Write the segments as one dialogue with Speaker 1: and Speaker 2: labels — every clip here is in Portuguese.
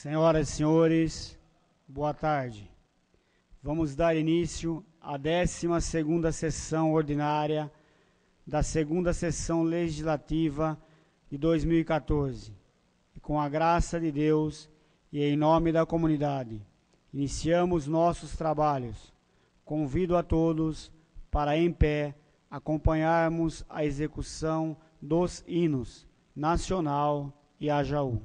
Speaker 1: Senhoras e senhores, boa tarde. Vamos dar início à 12ª sessão ordinária da segunda sessão legislativa de 2014. E com a graça de Deus e em nome da comunidade, iniciamos nossos trabalhos. Convido a todos para, em pé, acompanharmos a execução dos hinos Nacional e Ajaú.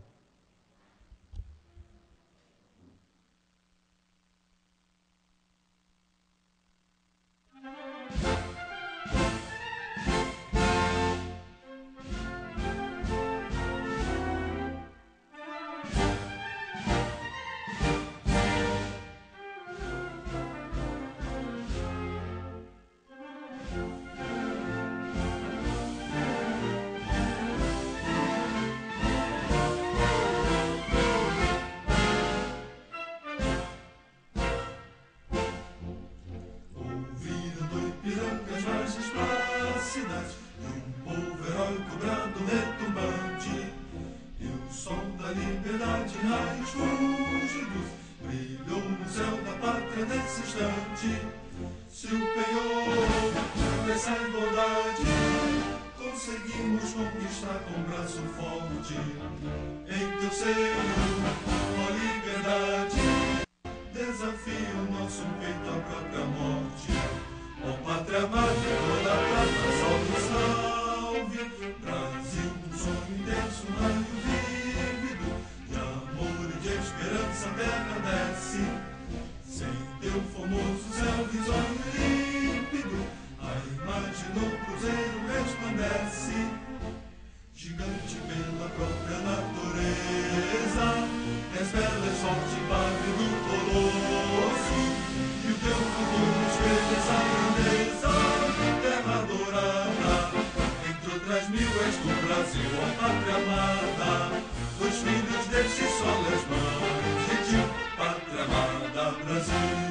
Speaker 2: Se o penhor dessa igualdade conseguimos conquistar com braço forte, em teu seio, ó liberdade, desafia o nosso peito à própria morte. Ó pátria amada, toda a prata, salve, salve, Brasil, um sonho intenso, um raio vívido, de amor e de esperança a terra desce. Sem teu formoso céu risonho límpido, a imagem no cruzeiro resplandece. Gigante pela própria natureza, és bela e forte, padre do colosso, e o teu futuro espelha essa grandeza. Terra adorada, entre outras mil és do Brasil, ó pátria amada, dos filhos deste sol és mãe, gentil, pátria amada, Brasil.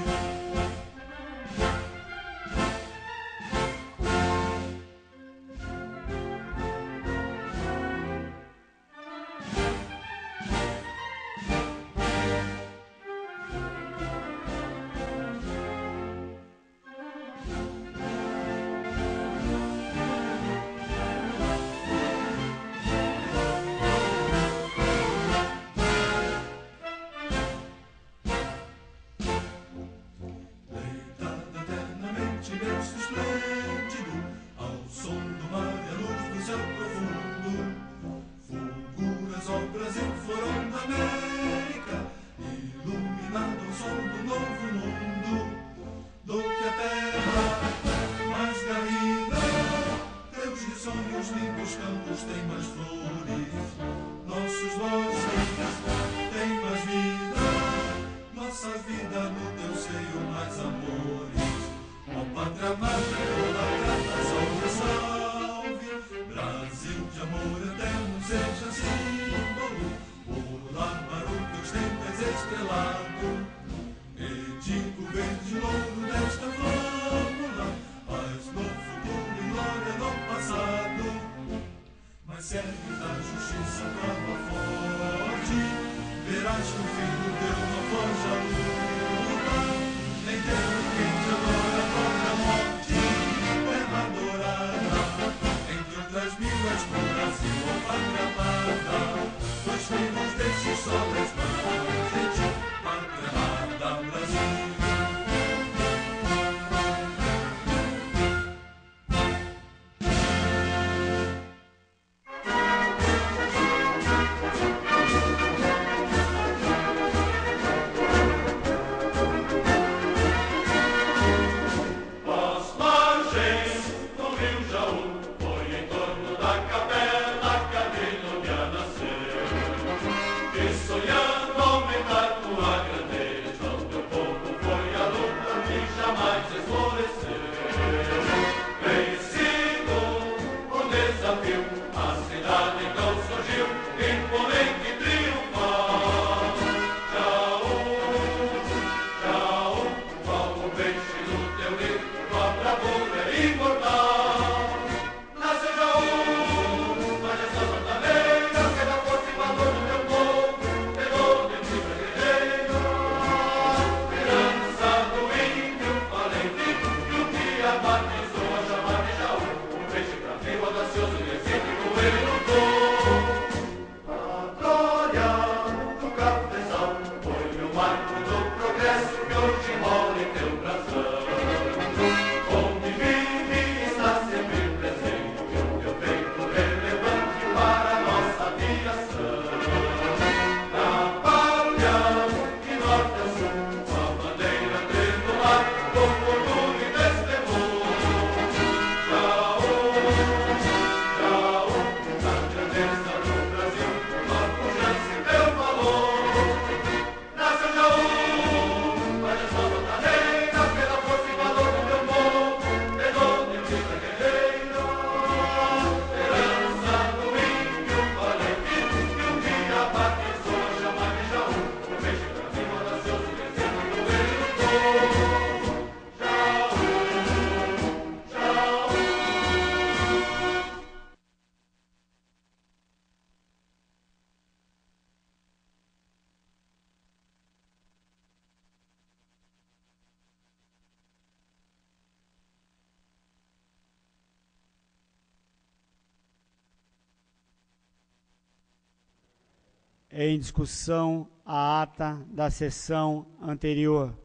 Speaker 1: Em discussão a ata da sessão anterior.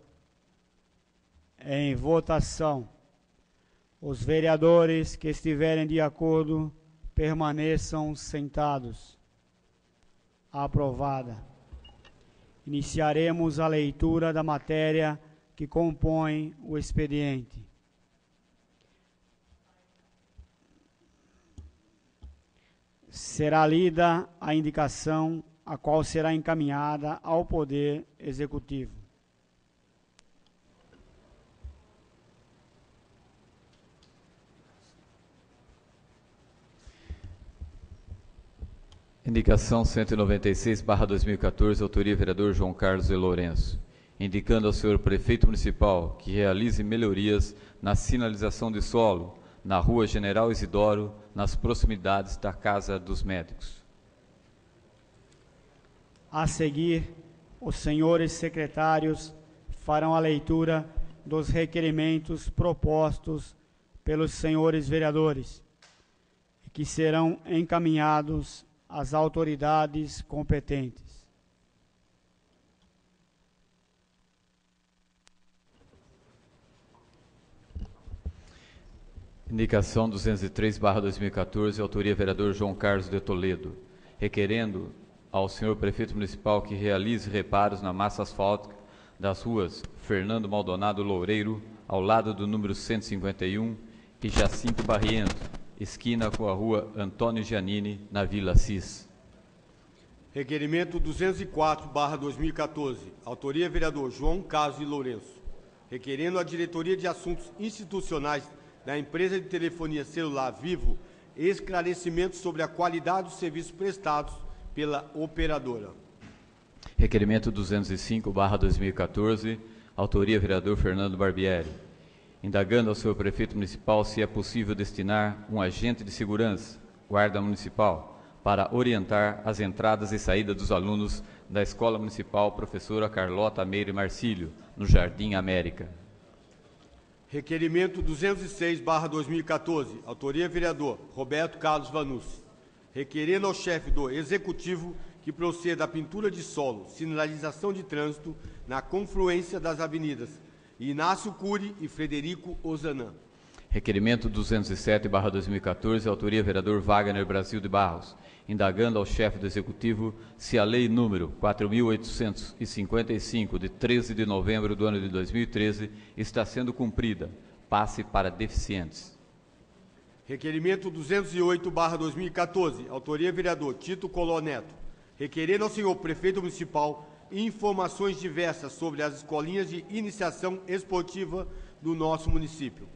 Speaker 1: Em votação. Os vereadores que estiverem de acordo permaneçam sentados. Aprovada. Iniciaremos a leitura da matéria que compõe o expediente. Será lida a indicação, a qual será encaminhada ao Poder Executivo.
Speaker 3: Indicação 196/2014, autoria vereador João Carlos de Lourenço, indicando ao senhor prefeito municipal que realize melhorias na sinalização de solo na Rua General Isidoro, nas proximidades da Casa dos Médicos.
Speaker 1: A seguir, os senhores secretários farão a leitura dos requerimentos propostos pelos senhores vereadores, que serão encaminhados às autoridades competentes.
Speaker 3: Indicação 203/2014, autoria vereador João Carlos de Toledo, requerendo ao senhor prefeito municipal que realize reparos na massa asfáltica das ruas Fernando Maldonado Loureiro, ao lado do número 151, e Jacinto Barriento, esquina com a rua Antônio Giannini, na Vila Assis.
Speaker 4: Requerimento 204/2014, autoria vereador João Carlos de Lourenço, requerendo à Diretoria de Assuntos Institucionais da Empresa de Telefonia Celular Vivo esclarecimentos sobre a qualidade dos serviços prestados pela operadora.
Speaker 3: Requerimento 205/2014, autoria vereador Fernando Barbieri, indagando ao senhor prefeito municipal se é possível destinar um agente de segurança, guarda municipal, para orientar as entradas e saídas dos alunos da Escola Municipal Professora Carlota Meire Marcílio, no Jardim América.
Speaker 4: Requerimento 206/2014, autoria vereador Roberto Carlos Vanucci, requerendo ao chefe do Executivo que proceda à pintura de solo, sinalização de trânsito na confluência das avenidas Inácio Cury e Frederico Ozanam.
Speaker 3: Requerimento 207/2014, autoria vereador Wagner Brasil de Barros, indagando ao chefe do Executivo se a lei número 4.855, de 13 de novembro do ano de 2013, está sendo cumprida, passe para deficientes.
Speaker 4: Requerimento 208/2014, autoria vereador Tito Coló Neto, requerendo ao senhor prefeito municipal informações diversas sobre as escolinhas de iniciação esportiva do nosso município.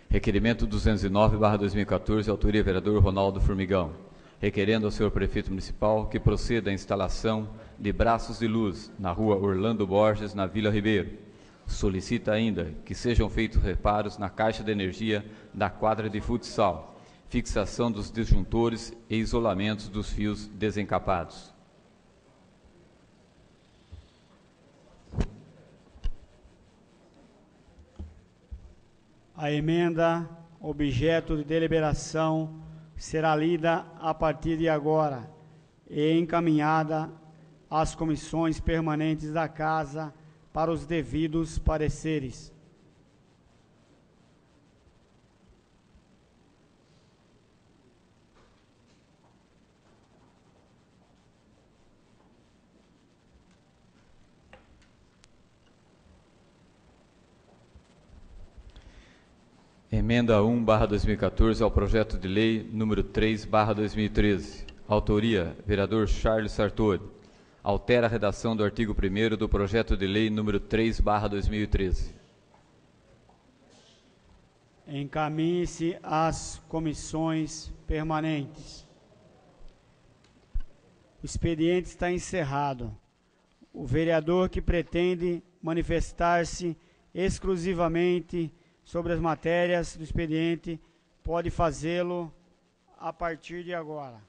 Speaker 3: Requerimento 209/2014, autoria vereador Ronaldo Formigão, requerendo ao senhor prefeito municipal que proceda à instalação de braços de luz na rua Orlando Borges, na Vila Ribeiro. Solicita ainda que sejam feitos reparos na caixa de energia da quadra de futsal, fixação dos disjuntores e isolamentos dos fios desencapados.
Speaker 1: A emenda, objeto de deliberação, será lida a partir de agora e encaminhada às comissões permanentes da Casa para os devidos pareceres.
Speaker 3: Emenda 1/2014 ao projeto de lei número 3/2013. Autoria, vereador Charles Sartori. Altera a redação do artigo 1º do projeto de lei número 3/2013.
Speaker 1: Encaminhe-se às comissões permanentes. O expediente está encerrado. O vereador que pretende manifestar-se exclusivamente sobre as matérias do expediente pode fazê-lo a partir de agora.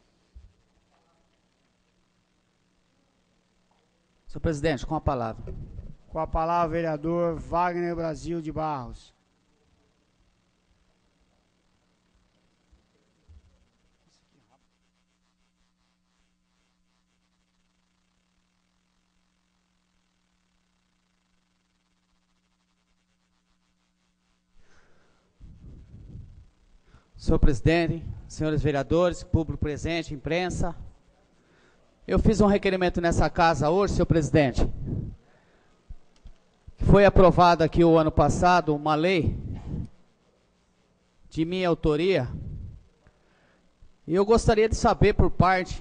Speaker 5: Senhor presidente, com a palavra.
Speaker 1: Com a palavra, vereador Wagner Brasil de Barros.
Speaker 5: Senhor presidente, senhores vereadores, público presente, imprensa. Eu fiz um requerimento nessa casa hoje, senhor presidente. Foi aprovada aqui o ano passado uma lei de minha autoria. E eu gostaria de saber por parte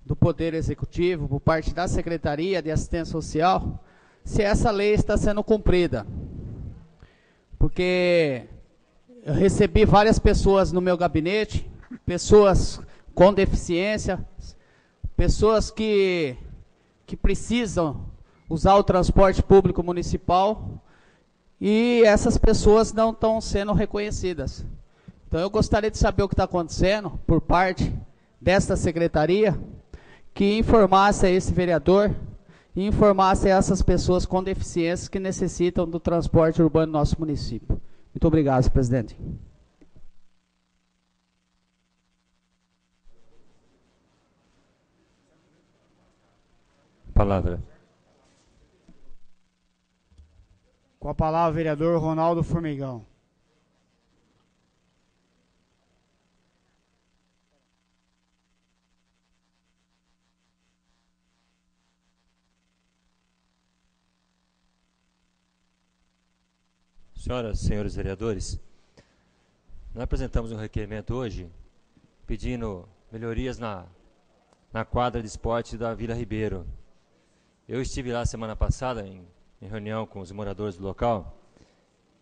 Speaker 5: do Poder Executivo, por parte da Secretaria de Assistência Social, se essa lei está sendo cumprida. Porque eu recebi várias pessoas no meu gabinete, pessoas com deficiência, pessoas que precisam usar o transporte público municipal e essas pessoas não estão sendo reconhecidas. Então eu gostaria de saber o que está acontecendo por parte desta secretaria, que informasse a esse vereador e informasse a essas pessoas com deficiências que necessitam do transporte urbano do nosso município. Muito obrigado, senhor presidente.
Speaker 3: Palavra.
Speaker 1: Com a palavra, o vereador Ronaldo Formigão.
Speaker 6: Senhoras e senhores vereadores, nós apresentamos um requerimento hoje pedindo melhorias na quadra de esporte da Vila Ribeiro. Eu estive lá semana passada em reunião com os moradores do local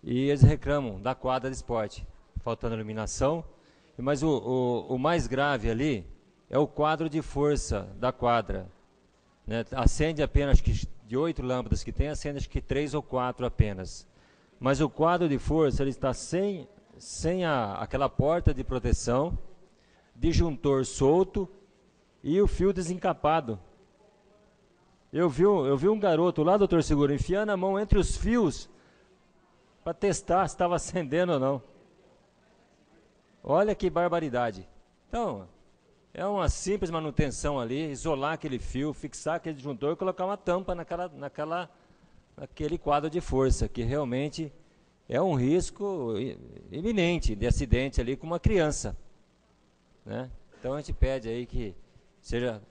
Speaker 6: e eles reclamam da quadra de esporte, faltando iluminação, mas o mais grave ali é o quadro de força da quadra, né? Acende apenas, acho que de 8 lâmpadas que tem, acende acho que 3 ou 4 apenas. Mas o quadro de força ele está sem aquela porta de proteção, disjuntor solto e o fio desencapado. Eu vi um garoto lá, doutor Seguro, enfiando a mão entre os fios para testar se estava acendendo ou não. Olha que barbaridade. Então, é uma simples manutenção ali, isolar aquele fio, fixar aquele disjuntor e colocar uma tampa naquele quadro de força, que realmente é um risco iminente de acidente ali com uma criança, né? Então a gente pede aí que seja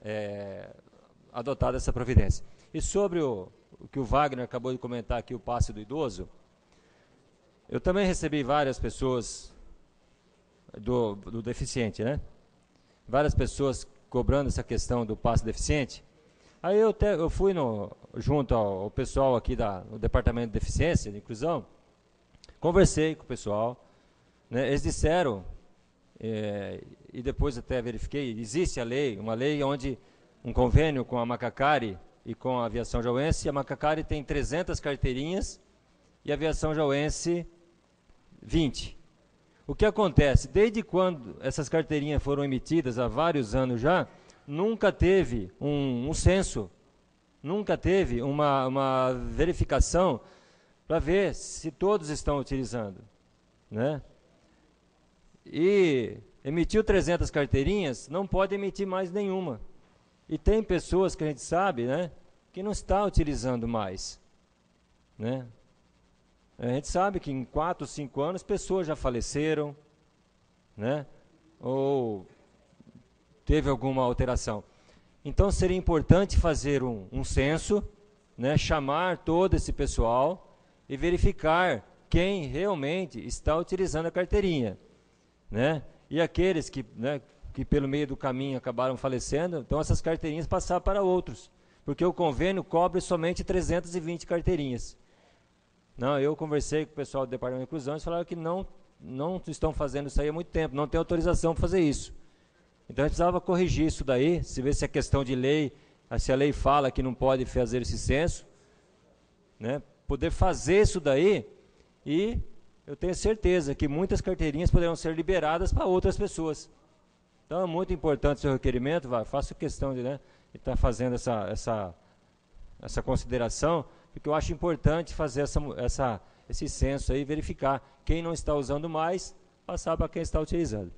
Speaker 6: adotada essa providência. E sobre o que o Wagner acabou de comentar aqui, o passe do idoso, eu também recebi várias pessoas do deficiente, né? Várias pessoas cobrando essa questão do passe deficiente. Aí eu fui junto ao pessoal aqui do Departamento de Deficiência, de Inclusão, conversei com o pessoal, né? Eles disseram, e depois até verifiquei, existe uma lei onde um convênio com a Macacari e com a Aviação Jauense, a Macacari tem 300 carteirinhas e a Aviação Jauense 20. O que acontece? Desde quando essas carteirinhas foram emitidas, há vários anos já, nunca teve um censo, nunca teve uma verificação para ver se todos estão utilizando, né? E emitiu 300 carteirinhas, não pode emitir mais nenhuma. E tem pessoas que a gente sabe, né, que não está utilizando mais, né? A gente sabe que em 4 ou 5 anos pessoas já faleceram, né? Ou teve alguma alteração. Então seria importante fazer um censo, né, chamar todo esse pessoal e verificar quem realmente está utilizando a carteirinha, né? E aqueles que pelo meio do caminho acabaram falecendo, então essas carteirinhas passar para outros, porque o convênio cobre somente 320 carteirinhas. Não, eu conversei com o pessoal do Departamento de Inclusão, eles falaram que não estão fazendo isso aí há muito tempo, não tem autorização para fazer isso. Então a gente precisava corrigir isso daí, se vê se é questão de lei, se a lei fala que não pode fazer esse censo, né? Poder fazer isso daí, e eu tenho certeza que muitas carteirinhas poderão ser liberadas para outras pessoas. Então é muito importante o seu requerimento, faço questão de estar fazendo essa consideração, porque eu acho importante fazer esse censo aí, verificar quem não está usando mais, passar para quem está utilizando.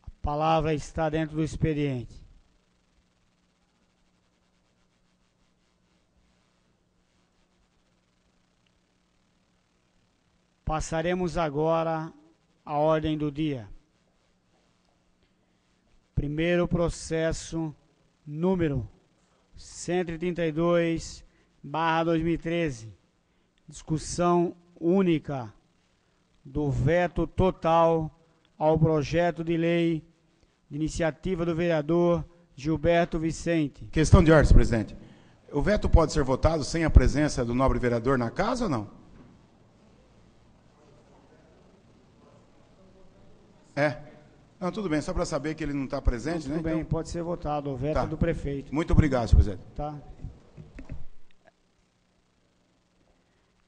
Speaker 1: A palavra está dentro do expediente. Passaremos agora à ordem do dia. Primeiro processo, número 132/2013. Discussão única do veto total ao projeto de lei de iniciativa do vereador Gilberto Vicente.
Speaker 7: Questão de ordem, presidente. O veto pode ser votado sem a presença do nobre vereador na casa ou não? Não, tudo bem, só para saber que ele não está presente,
Speaker 1: tudo
Speaker 7: né?
Speaker 1: bem,
Speaker 7: então,
Speaker 1: pode ser votado, o veto
Speaker 7: tá.
Speaker 1: do prefeito.
Speaker 7: Muito obrigado, senhor presidente.
Speaker 1: Tá?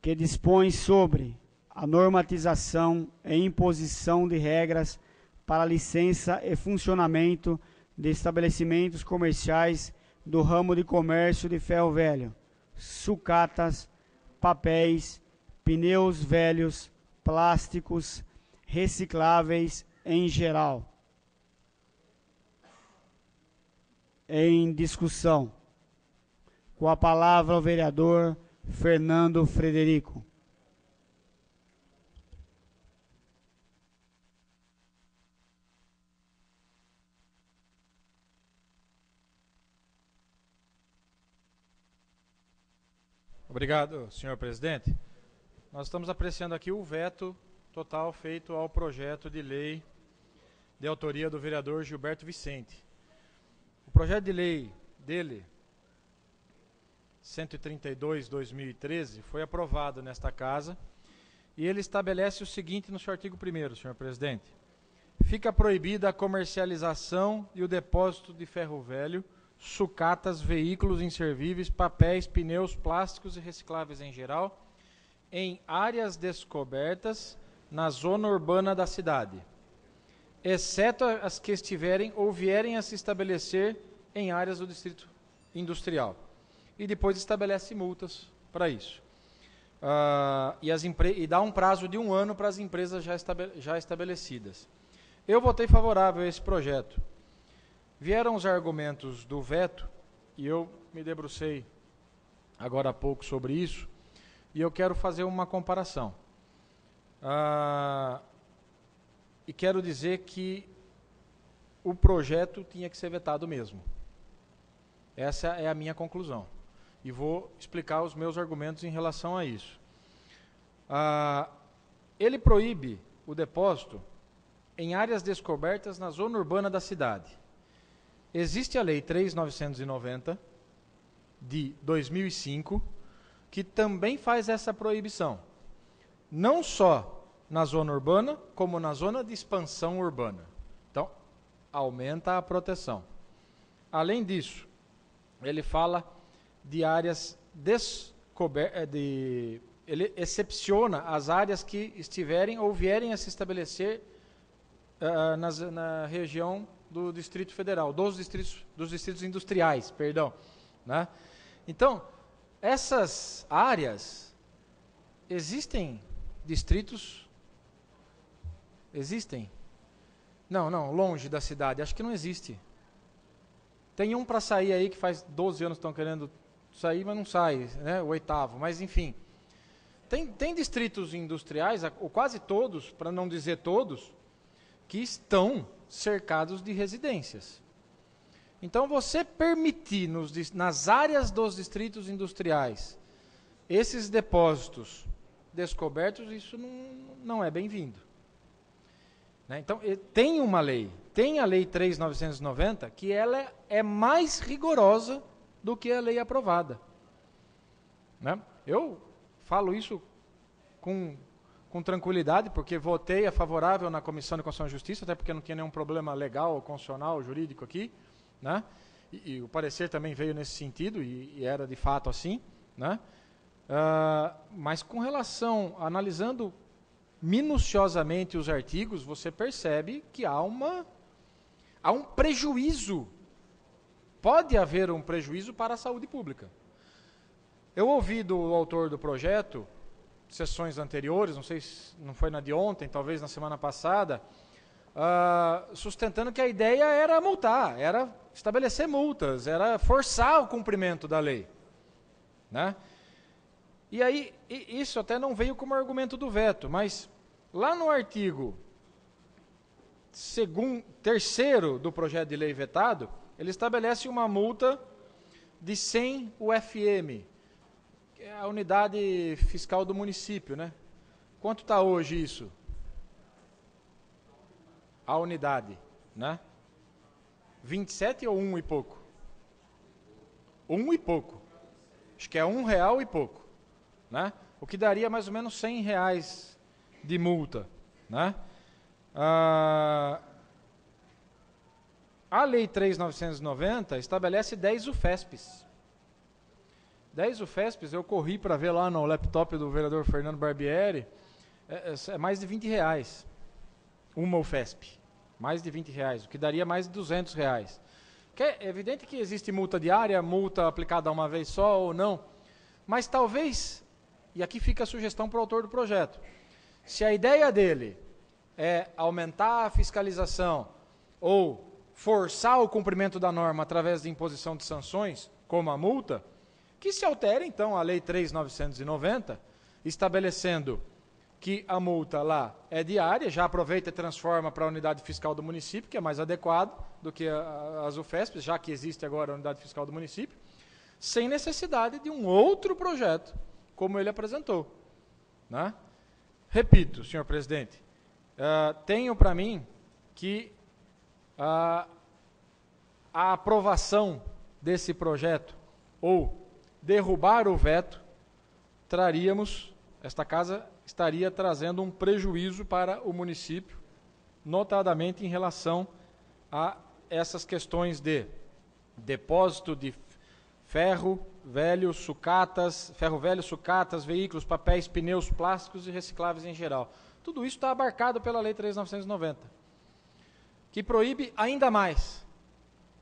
Speaker 1: Que dispõe sobre a normatização e imposição de regras para licença e funcionamento de estabelecimentos comerciais do ramo de comércio de ferro velho, sucatas, papéis, pneus velhos, plásticos, recicláveis em geral. Em discussão. Com a palavra o vereador Fernando Frederico.
Speaker 8: Obrigado, senhor presidente. Nós estamos apreciando aqui o veto total feito ao projeto de lei de autoria do vereador Gilberto Vicente. O projeto de lei dele, 132/2013, foi aprovado nesta casa e ele estabelece o seguinte no seu artigo 1º, senhor presidente. Fica proibida a comercialização e o depósito de ferro velho, sucatas, veículos inservíveis, papéis, pneus, plásticos e recicláveis em geral, em áreas descobertas na zona urbana da cidade, exceto as que estiverem ou vierem a se estabelecer em áreas do distrito industrial. E depois estabelece multas para isso. E dá um prazo de 1 ano para as empresas já estabelecidas. Eu votei favorável a esse projeto. Vieram os argumentos do veto, e eu me debrucei agora há pouco sobre isso, e eu quero fazer uma comparação. E quero dizer que o projeto tinha que ser vetado mesmo. Essa é a minha conclusão. E vou explicar os meus argumentos em relação a isso. Ele proíbe o depósito em áreas descobertas na zona urbana da cidade. Existe a Lei 3.990, de 2005, que também faz essa proibição. Não só na zona urbana, como na zona de expansão urbana. Então, aumenta a proteção. Além disso, ele fala de áreas descobertas, ele excepciona as áreas que estiverem ou vierem a se estabelecer na região do Distrito Federal, dos distritos industriais, perdão, né? Então, essas áreas, existem distritos? Existem? Não, longe da cidade, acho que não existe. Tem um para sair aí que faz 12 anos que estão querendo sair, mas não sai, né? O 8º, mas enfim. Tem distritos industriais, ou quase todos, para não dizer todos, que estão cercados de residências. Então, você permitir nas áreas dos distritos industriais esses depósitos descobertos, isso não é bem-vindo. Né? Então, tem uma lei, tem a Lei 3.990, que ela é mais rigorosa do que a lei aprovada. Né? Eu falo isso com tranquilidade, porque votei a favorável na Comissão de Constituição e Justiça, até porque não tinha nenhum problema legal, constitucional, jurídico aqui, né? E o parecer também veio nesse sentido, e era de fato assim, né? Mas com relação, analisando minuciosamente os artigos, você percebe que há um prejuízo, pode haver um prejuízo para a saúde pública. Eu ouvi do autor do projeto, sessões anteriores, não sei se não foi na de ontem, talvez na semana passada, sustentando que a ideia era multar, era estabelecer multas, era forçar o cumprimento da lei. Né? E aí, isso até não veio como argumento do veto, mas lá no artigo 3º do projeto de lei vetado, ele estabelece uma multa de 100 UFM, que é a unidade fiscal do município, né? Quanto está hoje isso? A unidade, né? 27 ou 1 e pouco? 1 e pouco. Acho que é R$1 e pouco, né? O que daria mais ou menos R$100 de multa, né? A Lei 3.990 estabelece 10 UFESPs. 10 UFESPs, eu corri para ver lá no laptop do vereador Fernando Barbieri, é mais de R$20. Uma UFESP. Mais de R$20, o que daria mais de R$200. Que é evidente que existe multa diária, multa aplicada uma vez só ou não, mas talvez, e aqui fica a sugestão para o autor do projeto, se a ideia dele é aumentar a fiscalização ou forçar o cumprimento da norma através de imposição de sanções, como a multa, que se altere então a Lei 3.990, estabelecendo que a multa lá é diária, já aproveita e transforma para a unidade fiscal do município, que é mais adequado do que as UFESPs, já que existe agora a unidade fiscal do município, sem necessidade de um outro projeto, como ele apresentou, né? Repito, senhor presidente, tenho para mim que a aprovação desse projeto ou derrubar o veto, esta casa estaria trazendo um prejuízo para o município, notadamente em relação a essas questões de depósito de ferro velho, sucatas, veículos, papéis, pneus, plásticos e recicláveis em geral. Tudo isso está abarcado pela Lei 3.990, que proíbe ainda mais,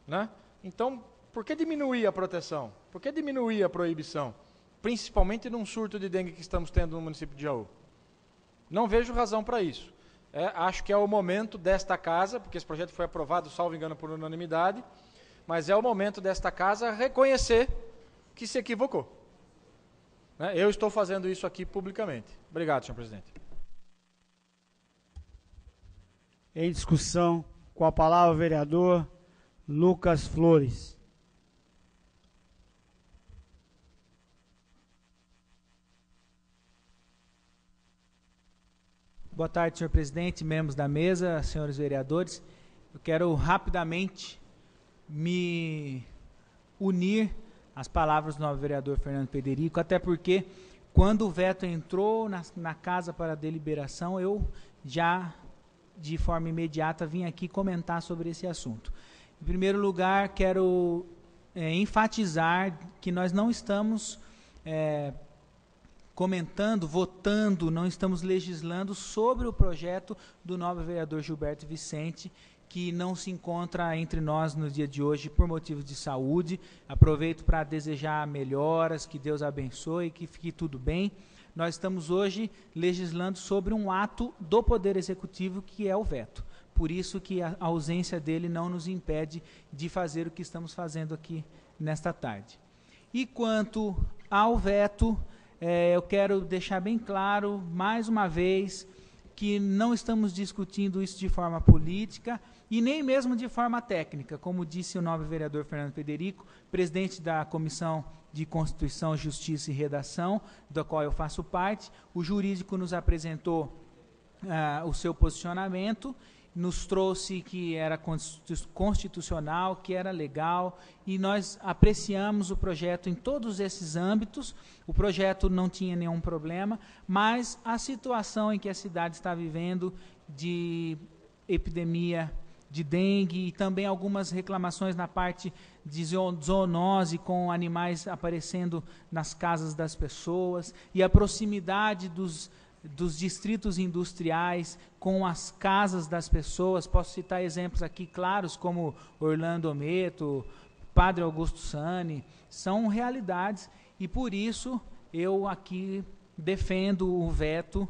Speaker 8: né? Então, por que diminuir a proteção? Por que diminuir a proibição? Principalmente num surto de dengue que estamos tendo no município de Jaú. Não vejo razão para isso. Acho que é o momento desta casa, porque esse projeto foi aprovado, salvo engano, por unanimidade, mas é o momento desta casa reconhecer que se equivocou, né? Eu estou fazendo isso aqui publicamente. Obrigado, senhor presidente.
Speaker 1: Em discussão, com a palavra o vereador Lucas Flores.
Speaker 9: Boa tarde, senhor presidente, membros da mesa, senhores vereadores. Eu quero rapidamente me unir às palavras do novo vereador Fernando Pederico, até porque quando o veto entrou na casa para deliberação, eu já, de forma imediata, vim aqui comentar sobre esse assunto. Em primeiro lugar, quero enfatizar que nós não estamos comentando, votando, não estamos legislando sobre o projeto do novo vereador Gilberto Vicente, que não se encontra entre nós no dia de hoje por motivos de saúde. Aproveito para desejar melhoras, que Deus abençoe, que fique tudo bem. Nós estamos hoje legislando sobre um ato do Poder Executivo, que é o veto. Por isso que a ausência dele não nos impede de fazer o que estamos fazendo aqui nesta tarde. E quanto ao veto, eu quero deixar bem claro, mais uma vez, que não estamos discutindo isso de forma política e nem mesmo de forma técnica, como disse o nobre vereador Fernando Pederico, presidente da Comissão de Constituição, Justiça e Redação, da qual eu faço parte. O jurídico nos apresentou o seu posicionamento, nos trouxe que era constitucional, que era legal, e nós apreciamos o projeto em todos esses âmbitos. O projeto não tinha nenhum problema, mas a situação em que a cidade está vivendo de epidemia de dengue e também algumas reclamações na parte de zoonose com animais aparecendo nas casas das pessoas e a proximidade dos distritos industriais com as casas das pessoas. Posso citar exemplos aqui claros como Orlando Ometo, Padre Augusto Sani, são realidades e por isso eu aqui defendo o veto,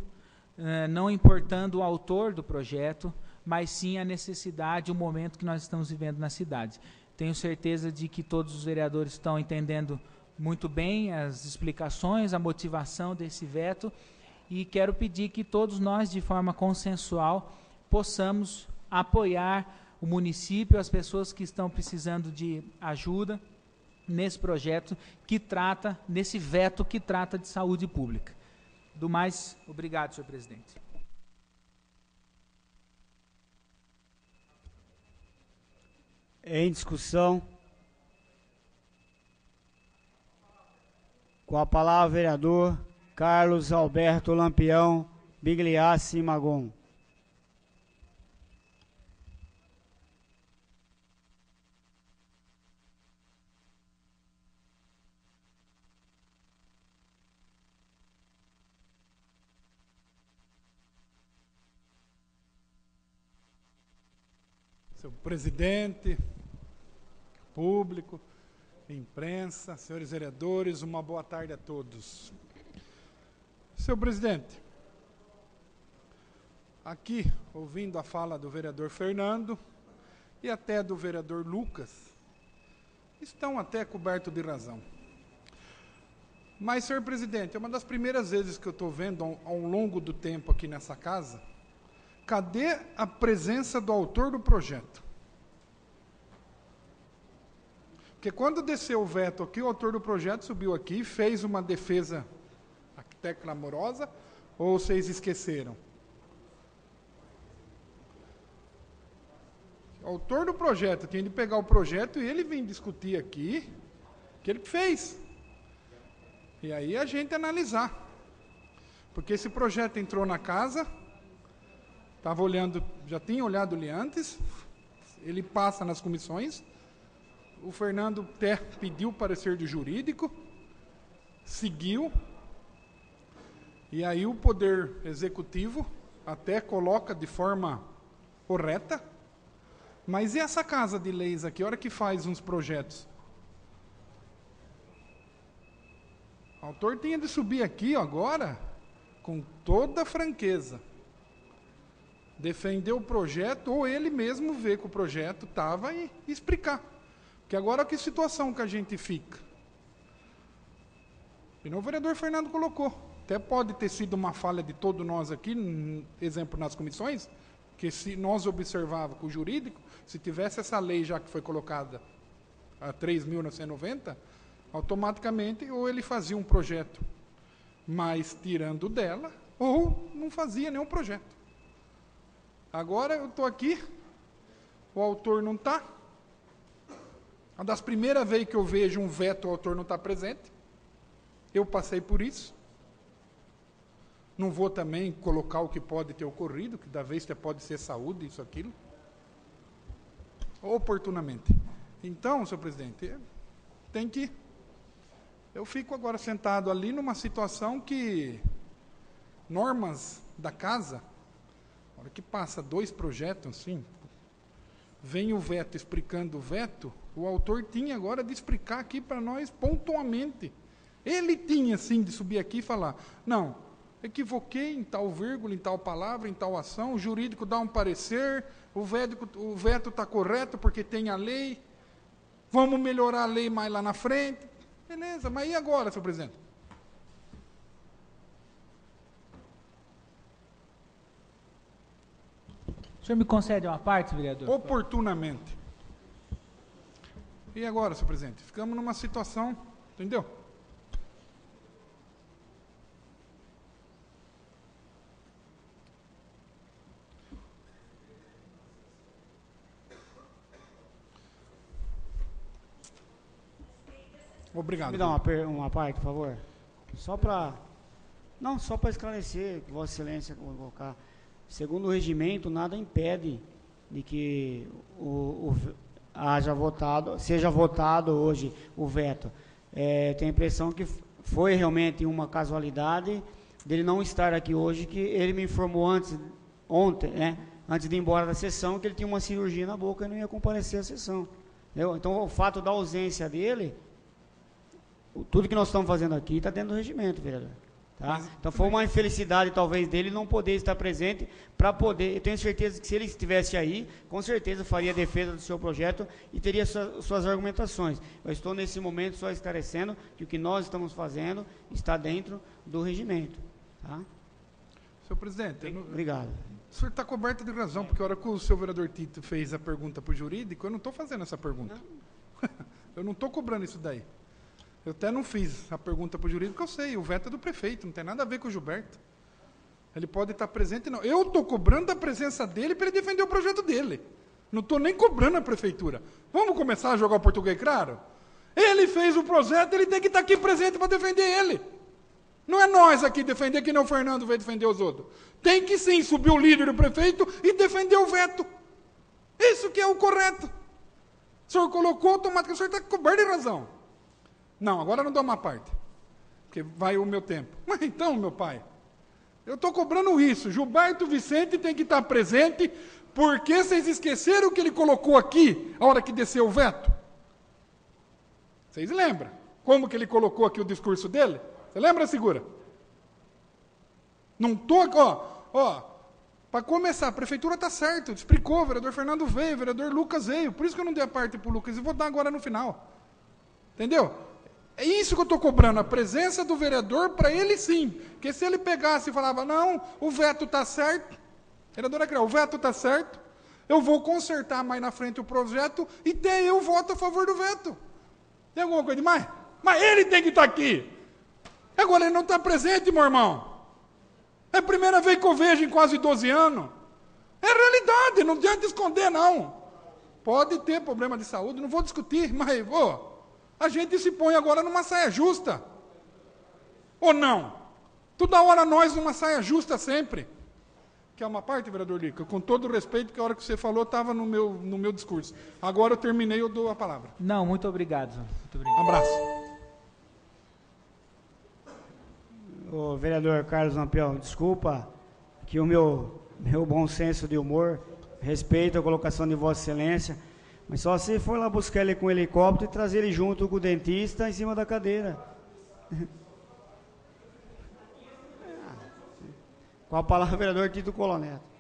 Speaker 9: não importando o autor do projeto, mas sim a necessidade, o momento que nós estamos vivendo na cidade. Tenho certeza de que todos os vereadores estão entendendo muito bem as explicações, a motivação desse veto, e quero pedir que todos nós, de forma consensual, possamos apoiar o município, as pessoas que estão precisando de ajuda nesse projeto que trata, nesse veto que trata de saúde pública. Do mais, obrigado, senhor presidente.
Speaker 1: Em discussão. Com a palavra, vereador Carlos Alberto Lampião Bigliassi Magon.
Speaker 10: Seu presidente, público, imprensa, senhores vereadores, uma boa tarde a todos. Senhor presidente, aqui, ouvindo a fala do vereador Fernando e até do vereador Lucas, estão até cobertos de razão. Mas, senhor presidente, é uma das primeiras vezes que eu estou vendo ao longo do tempo aqui nessa casa, cadê a presença do autor do projeto? Porque quando desceu o veto aqui, o autor do projeto subiu aqui e fez uma defesa até clamorosa, ou vocês esqueceram? O autor do projeto tinha de pegar o projeto e ele vem discutir aqui o que ele fez. E aí a gente analisar. Porque esse projeto entrou na casa, estava olhando, já tinha olhado ele antes, ele passa nas comissões, o Fernando até pediu parecer do jurídico, seguiu, e aí o Poder Executivo até coloca de forma correta, mas e essa Casa de Leis aqui, a hora que faz uns projetos? O autor tinha de subir aqui agora, com toda a franqueza, defender o projeto, ou ele mesmo ver que o projeto estava e explicar. Porque agora que situação que a gente fica? E o vereador Fernando colocou. Até pode ter sido uma falha de todos nós aqui, exemplo nas comissões, que se nós observávamos com o jurídico, se tivesse essa lei já que foi colocada a 3.990, automaticamente ou ele fazia um projeto mais tirando dela, ou não fazia nenhum projeto. Agora eu estou aqui, o autor não está. Uma das primeiras vezes que eu vejo um veto, o autor não está presente. Eu passei por isso. Não vou também colocar o que pode ter ocorrido, que da vez pode ser saúde, isso, aquilo. Oportunamente. Então, senhor presidente, tem que... Eu fico agora sentado ali numa situação que normas da casa, na hora que passa 2 projetos, assim, vem o veto explicando o veto, o autor tinha agora de explicar aqui para nós pontualmente. Ele tinha, sim, de subir aqui e falar, não, equivoquei em tal vírgula, em tal palavra, em tal ação, o jurídico dá um parecer, o veto está correto porque tem a lei, vamos melhorar a lei mais lá na frente. Beleza, mas e agora, senhor presidente?
Speaker 9: O senhor me concede uma parte, vereador?
Speaker 10: Oportunamente. E agora, senhor presidente? Ficamos numa situação, entendeu? Obrigado.
Speaker 1: Me dá uma parte, por favor? Só para... Não, só para esclarecer, que Vossa Excelência vou colocar. Segundo o regimento, nada impede de que seja votado hoje o veto. Tenho a impressão que foi realmente uma casualidade dele não estar aqui hoje, que ele me informou ontem, né, antes de ir embora da sessão, que ele tinha uma cirurgia na boca e não ia comparecer à sessão. Então, o fato da ausência dele, tudo que nós estamos fazendo aqui está dentro do regimento, vereador. Tá? Então foi uma infelicidade talvez dele não poder estar presente para poder. Eu tenho certeza que se ele estivesse aí, com certeza faria defesa do seu projeto e teria suas argumentações. Eu estou nesse momento só esclarecendo que o que nós estamos fazendo está dentro do regimento. Tá?
Speaker 10: Senhor presidente,
Speaker 1: obrigado.
Speaker 10: O senhor está coberto de razão, porque a hora que o senhor vereador Tito fez a pergunta para o jurídico, eu não estou fazendo essa pergunta. Eu não estou cobrando isso daí. Eu até não fiz a pergunta para o jurídico, eu sei, o veto é do prefeito, não tem nada a ver com o Gilberto. Ele pode estar presente, não. Eu estou cobrando a presença dele para ele defender o projeto dele. Não estou nem cobrando a prefeitura. Vamos começar a jogar o português claro? Ele fez o projeto, ele tem que estar aqui presente para defender ele. Não é nós aqui defender que nem o Fernando veio defender os outros. Tem que sim subir o líder do prefeito e defender o veto. Isso que é o correto. O senhor colocou automaticamente, o senhor está coberto de razão. Não, agora não dou uma parte, porque vai o meu tempo. Mas então, meu pai, eu estou cobrando isso. Gilberto Vicente tem que estar presente, porque vocês esqueceram o que ele colocou aqui, a hora que desceu o veto? Vocês lembram? Como que ele colocou aqui o discurso dele? Você lembra, Segura? Não estou... Para começar, a prefeitura está certa, explicou, o vereador Fernando veio, o vereador Lucas veio, por isso que eu não dei a parte para o Lucas, e vou dar agora no final. Entendeu? É isso que eu estou cobrando, a presença do vereador para ele sim. Porque se ele pegasse e falava, não, o veto está certo, vereador Acreal, o veto está certo, eu vou consertar mais na frente o projeto e ter eu voto a favor do veto. Tem alguma coisa demais? Mas ele tem que estar aqui. Agora ele não está presente, meu irmão. É a primeira vez que eu vejo em quase 12 anos. É realidade, não adianta esconder, não. Pode ter problema de saúde, não vou discutir, mas a gente se põe agora numa saia justa. Ou não? Toda hora nós numa saia justa sempre. Que é uma parte, vereador Lica, com todo o respeito, que a hora que você falou estava no meu discurso. Agora eu terminei, eu dou a palavra.
Speaker 9: Não, muito obrigado. Muito obrigado.
Speaker 10: Abraço.
Speaker 1: Ô, vereador Carlos Lampião, desculpa que o meu bom senso de humor, respeito a colocação de Vossa Excelência, mas só se for lá buscar ele com o helicóptero e trazer ele junto com o dentista em cima da cadeira. Com a palavra, vereador Tito Coloneto.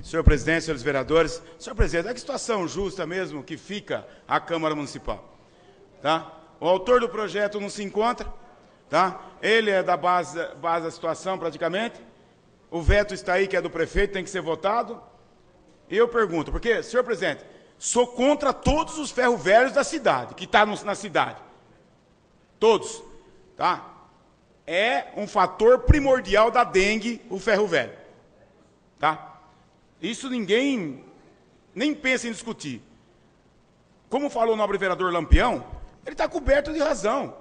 Speaker 7: Senhor presidente, senhores vereadores, senhor presidente, é que situação justa mesmo que fica a Câmara Municipal, tá? O autor do projeto não se encontra, tá? Ele é da base da situação praticamente, o veto está aí que é do prefeito, tem que ser votado, e eu pergunto, porque, senhor presidente, sou contra todos os ferro velhos da cidade, que está na cidade, todos, tá? É um fator primordial da dengue, o ferro velho, tá? Isso ninguém nem pensa em discutir. Como falou o nobre vereador Lampião, ele está coberto de razão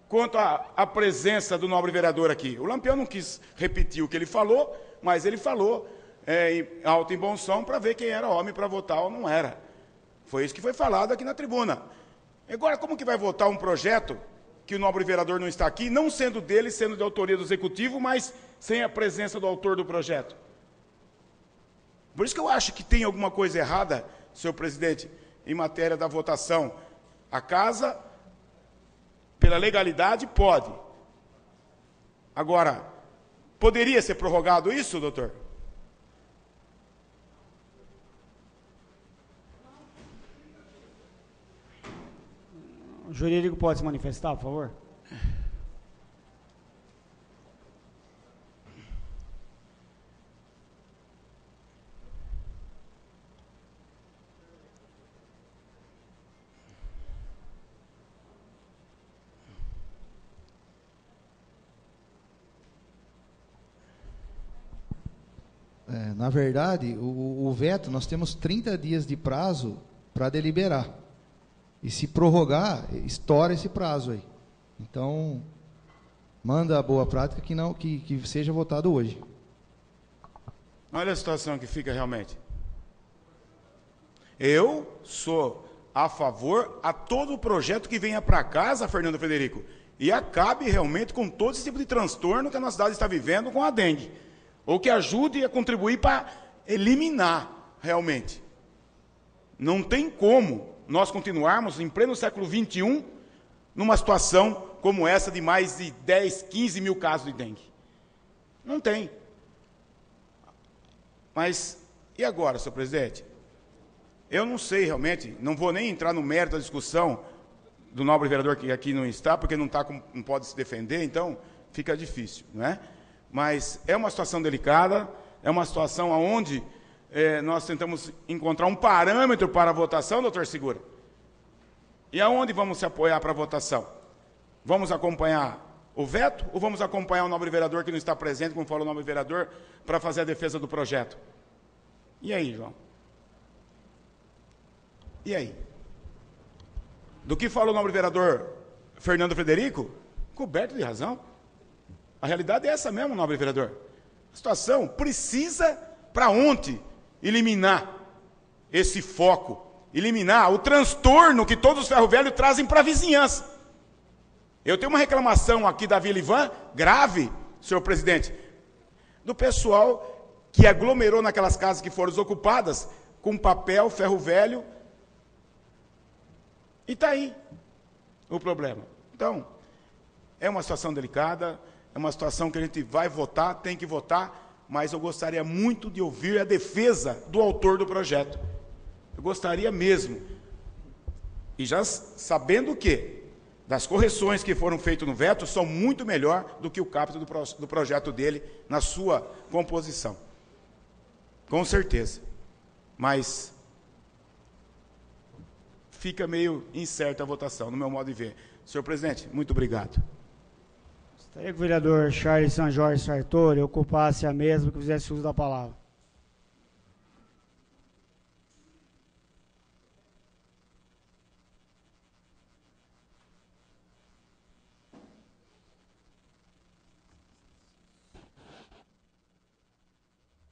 Speaker 7: quanto à presença do nobre vereador aqui. O Lampião não quis repetir o que ele falou, mas ele falou em alto e bom som para ver quem era homem para votar ou não era. Foi isso que foi falado aqui na tribuna. Agora, como que vai votar um projeto que o nobre vereador não está aqui, não sendo dele, sendo de autoria do executivo, mas sem a presença do autor do projeto? Por isso que eu acho que tem alguma coisa errada, senhor presidente, em matéria da votação. A casa, pela legalidade, pode. Agora, poderia ser prorrogado isso, doutor?
Speaker 1: O jurídico pode se manifestar, por favor?
Speaker 11: Na verdade, o veto, nós temos 30 dias de prazo para deliberar. E se prorrogar, estoura esse prazo aí. Então, manda a boa prática que seja votado hoje.
Speaker 7: Olha a situação que fica realmente. Eu sou a favor a todo o projeto que venha para casa, Fernando Frederico, e acabe realmente com todo esse tipo de transtorno que a nossa cidade está vivendo com a dengue. Ou que ajude a contribuir para eliminar realmente. Não tem como nós continuarmos em pleno século XXI numa situação como essa de mais de 10, 15 mil casos de dengue. Não tem. Mas, e agora, senhor presidente? Eu não sei realmente, não vou nem entrar no mérito da discussão do nobre vereador que aqui não está, porque não pode se defender, então fica difícil, não é? Mas é uma situação delicada, é uma situação onde nós tentamos encontrar um parâmetro para a votação, doutor Segura. E aonde vamos se apoiar para a votação? Vamos acompanhar o veto ou vamos acompanhar o nobre vereador que não está presente, como falou o nobre vereador, para fazer a defesa do projeto? E aí, João? E aí? Do que falou o nobre vereador Fernando Frederico? Coberto de razão. A realidade é essa mesmo, nobre vereador. A situação precisa, para ontem, eliminar esse foco, eliminar o transtorno que todos os ferro-velhos trazem para a vizinhança. Eu tenho uma reclamação aqui da Vila Ivan, grave, senhor presidente, do pessoal que aglomerou naquelas casas que foram desocupadas com papel, ferro velho, e está aí o problema. Então, é uma situação delicada, é uma situação que a gente vai votar, tem que votar, mas eu gostaria muito de ouvir a defesa do autor do projeto. Eu gostaria mesmo, e já sabendo que das correções que foram feitas no veto, são muito melhor do que o capítulo do projeto dele na sua composição. Com certeza. Mas fica meio incerta a votação, no meu modo de ver. Senhor presidente, muito obrigado.
Speaker 1: Gostaria que o vereador Charles São Jorge Sartori ocupasse a mesa e fizesse uso da palavra.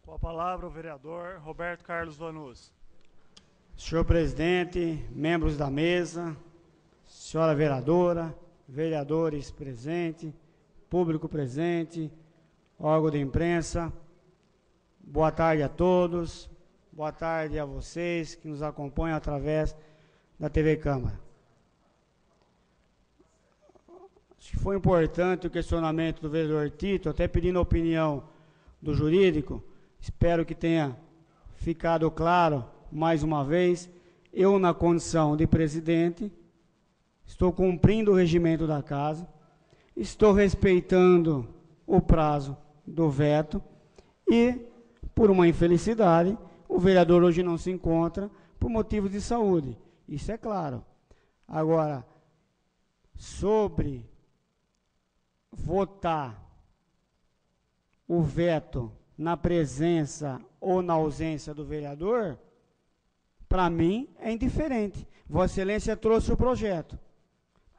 Speaker 12: Com a palavra o vereador Roberto Carlos Vanus.
Speaker 1: Senhor presidente, membros da mesa, senhora vereadora, vereadores presentes, público presente, órgão de imprensa, boa tarde a todos, boa tarde a vocês que nos acompanham através da TV Câmara. Acho que foi importante o questionamento do vereador Tito, até pedindo a opinião do jurídico. Espero que tenha ficado claro, mais uma vez, eu na condição de presidente, estou cumprindo o regimento da casa, estou respeitando o prazo do veto e, por uma infelicidade, o vereador hoje não se encontra por motivos de saúde. Isso é claro. Agora, sobre votar o veto na presença ou na ausência do vereador, para mim é indiferente. Vossa Excelência trouxe o projeto.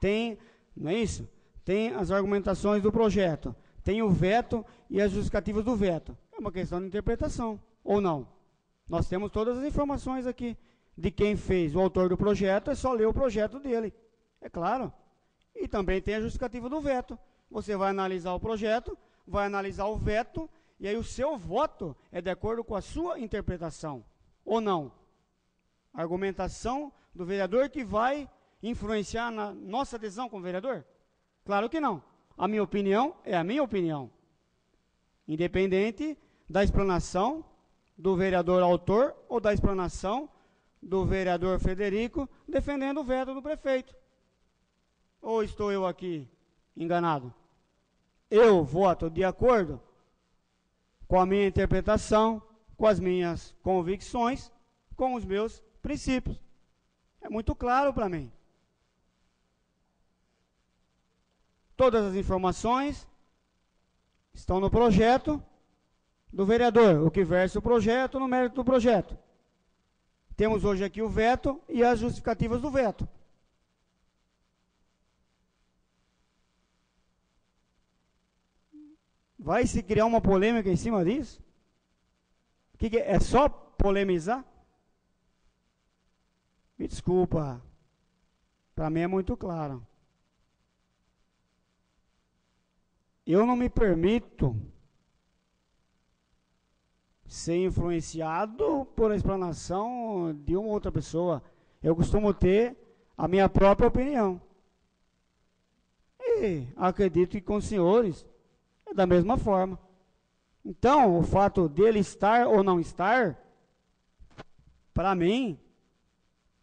Speaker 1: Tem, não é isso? Tem as argumentações do projeto. Tem o veto e as justificativas do veto. É uma questão de interpretação, ou não? Nós temos todas as informações aqui de quem fez. O autor do projeto é só ler o projeto dele. É claro. E também tem a justificativa do veto. Você vai analisar o projeto, vai analisar o veto, e aí o seu voto é de acordo com a sua interpretação, ou não? A argumentação do vereador que vai influenciar na nossa adesão como vereador? Claro que não. A minha opinião é a minha opinião. Independente da explanação do vereador autor ou da explanação do vereador Frederico defendendo o veto do prefeito. Ou estou eu aqui enganado? Eu voto de acordo com a minha interpretação, com as minhas convicções, com os meus princípios. É muito claro para mim. Todas as informações estão no projeto do vereador, o que versa o projeto no mérito do projeto. Temos hoje aqui o veto e as justificativas do veto. Vai se criar uma polêmica em cima disso? Que é só polemizar? Me desculpa, para mim é muito claro. Eu não me permito ser influenciado por a explanação de uma outra pessoa. Eu costumo ter a minha própria opinião. E acredito que com os senhores é da mesma forma. Então, o fato dele estar ou não estar, para mim,